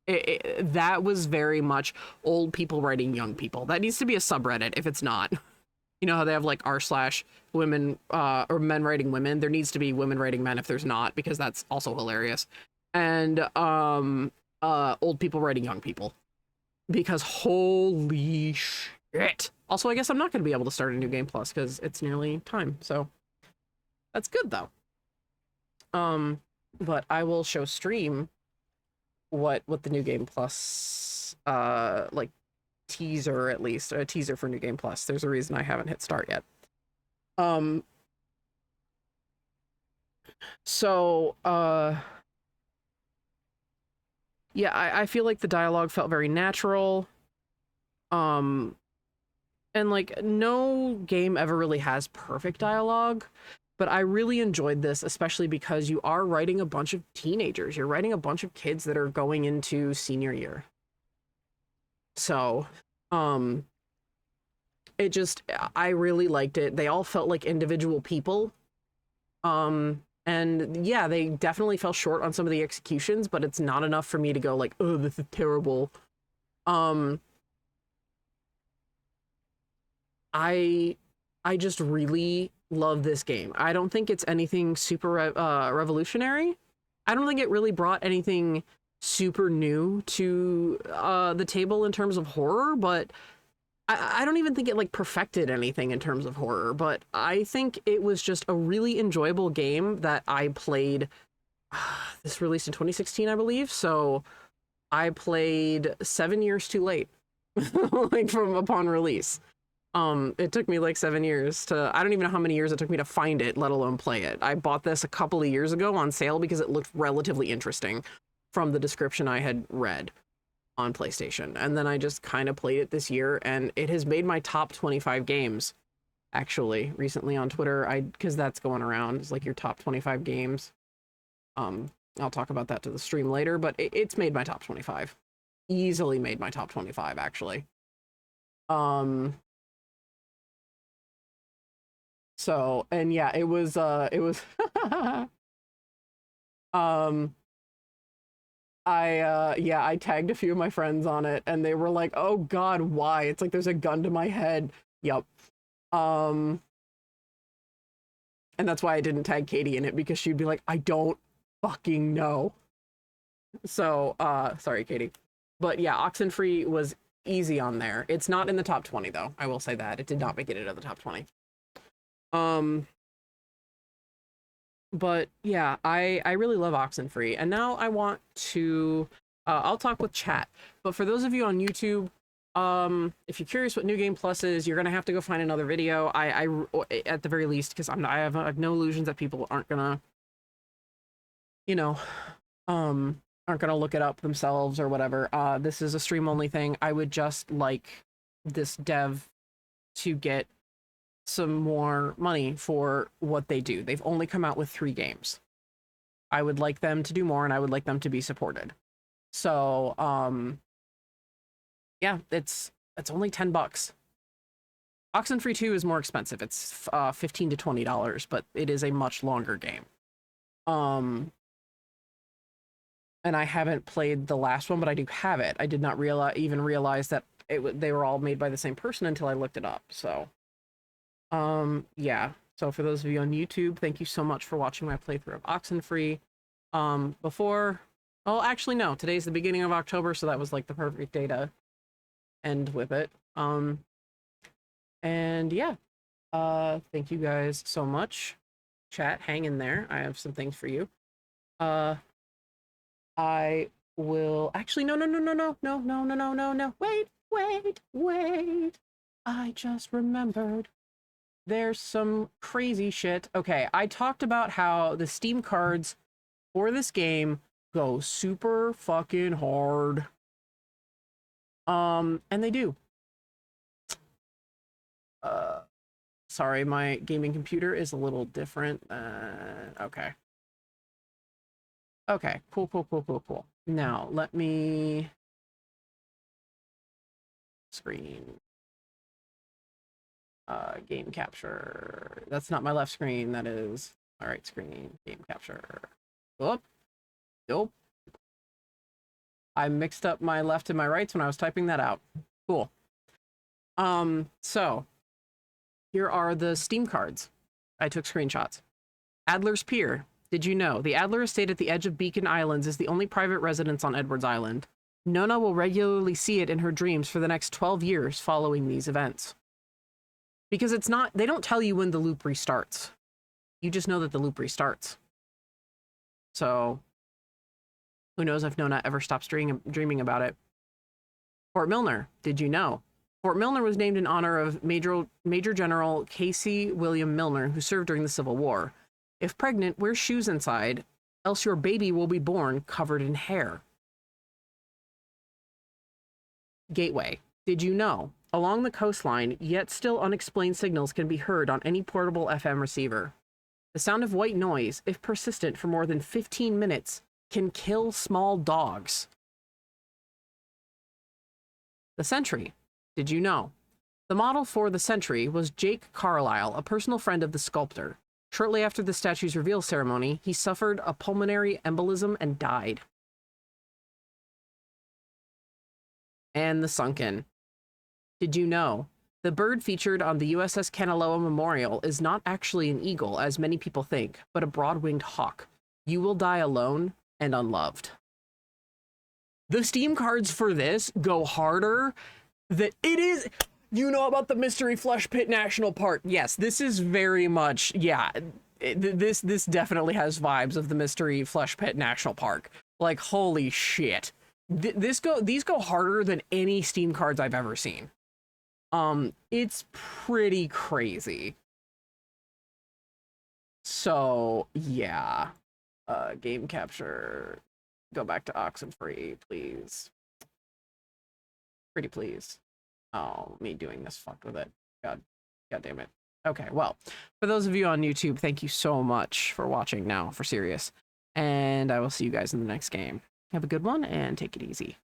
that was very much old people writing young people. That needs to be a subreddit if it's not. You know how they have, like, r/women, or men writing women? There needs to be women writing men if there's not, because that's also hilarious. And, old people writing young people. Because holy shit. Also, I guess I'm not going to be able to start a new game plus because it's nearly time. So that's good though. But I will show stream what the new game plus like teaser, at least a teaser for new game plus. There's a reason I haven't hit start yet. Yeah, I feel like the dialogue felt very natural. And like no game ever really has perfect dialogue, but I really enjoyed this, especially because you are writing a bunch of teenagers. You're writing a bunch of kids that are going into senior year. So, I really liked it. They all felt like individual people. And yeah, they definitely fell short on some of the executions, but it's not enough for me to go like, oh, this is terrible. I just really love this game. I don't think it's anything super revolutionary. I don't think it really brought anything super new to the table in terms of horror, but I don't even think it like perfected anything in terms of horror, but I think it was just a really enjoyable game that I played. This released in 2016, I believe, so I played 7 years too late, like from upon release. It took me like 7 years to, I don't even know how many years it took me to find it, let alone play it. I bought this a couple of years ago on sale because it looked relatively interesting from the description I had read on PlayStation. And then I just kind of played it this year, and it has made my top 25 games, actually, recently on Twitter. Because that's going around. It's like your top 25 games. I'll talk about that to the stream later, but it's made my top 25. Easily made my top 25, actually. So, and yeah, it was I tagged a few of my friends on it, and they were like, oh god, why? It's like there's a gun to my head. Yep. And that's why I didn't tag Katie in it, because she'd be like, I don't fucking know. So, sorry, Katie. But yeah, Oxenfree was easy on there. It's not in the top 20 though. I will say that. It did not make it into the top 20. But yeah, I really love Oxenfree. And now I want to, I'll talk with chat. But for those of you on YouTube, if you're curious what New Game Plus is, you're gonna have to go find another video. I at the very least, because I have no illusions that people aren't gonna, you know, aren't gonna look it up themselves or whatever. This is a stream only thing. I would just like this dev to get some more money for what they do. They've only come out with 3 games. I would like them to do more, and I would like them to be supported. So, yeah, it's only $10. Oxenfree 2 is more expensive. It's $15 to $20, but it is a much longer game. And I haven't played the last one, but I do have it. I did not even realize that they were all made by the same person until I looked it up. So, yeah. So for those of you on YouTube, thank you so much for watching my playthrough of Oxenfree. Well, actually, no. Today's the beginning of October, so that was like the perfect day to end with it. And yeah. Thank you guys so much. Chat, hang in there. I have some things for you. I will actually no. Wait. I just remembered. There's some crazy shit. Okay, I talked about how the Steam cards for this game go super fucking hard. And they do. Sorry, my gaming computer is a little different. Okay. Okay, cool. Now, let me screen. Game capture. That's not my left screen, that is my right screen. Game capture. Oop. Nope. I mixed up my left and my rights when I was typing that out. Cool. So here are the Steam cards. I took screenshots. Adler's Pier. Did you know the Adler Estate at the edge of Beacon Islands is the only private residence on Edwards Island? Nona will regularly see it in her dreams for the next 12 years following these events. Because it's not, they don't tell you when the loop restarts. You just know that the loop restarts. So, who knows if Nona ever stops dreaming about it. Fort Milner, did you know? Fort Milner was named in honor of Major General Casey William Milner, who served during the Civil War. If pregnant, wear shoes inside, else your baby will be born covered in hair. Gateway, did you know? Along the coastline, yet still unexplained signals can be heard on any portable FM receiver. The sound of white noise, if persistent for more than 15 minutes, can kill small dogs. The Sentry. Did you know? The model for the Sentry was Jake Carlisle, a personal friend of the sculptor. Shortly after the statue's reveal ceremony, he suffered a pulmonary embolism and died. And the Sunken. Did you know? The bird featured on the USS Kanaloa Memorial is not actually an eagle, as many people think, but a broad-winged hawk. You will die alone and unloved. The Steam cards for this go harder than it is. You know about the Mystery Flush Pit National Park? Yes, this is very much, yeah. This definitely has vibes of the Mystery Flush Pit National Park. Like, holy shit. These go harder than any Steam cards I've ever seen. It's pretty crazy. So, yeah. Game capture. Go back to Oxenfree, please. Pretty please. Oh, me doing this fucked with it. God damn it. Okay, well, for those of you on YouTube, thank you so much for watching now, for serious. And I will see you guys in the next game. Have a good one, and take it easy.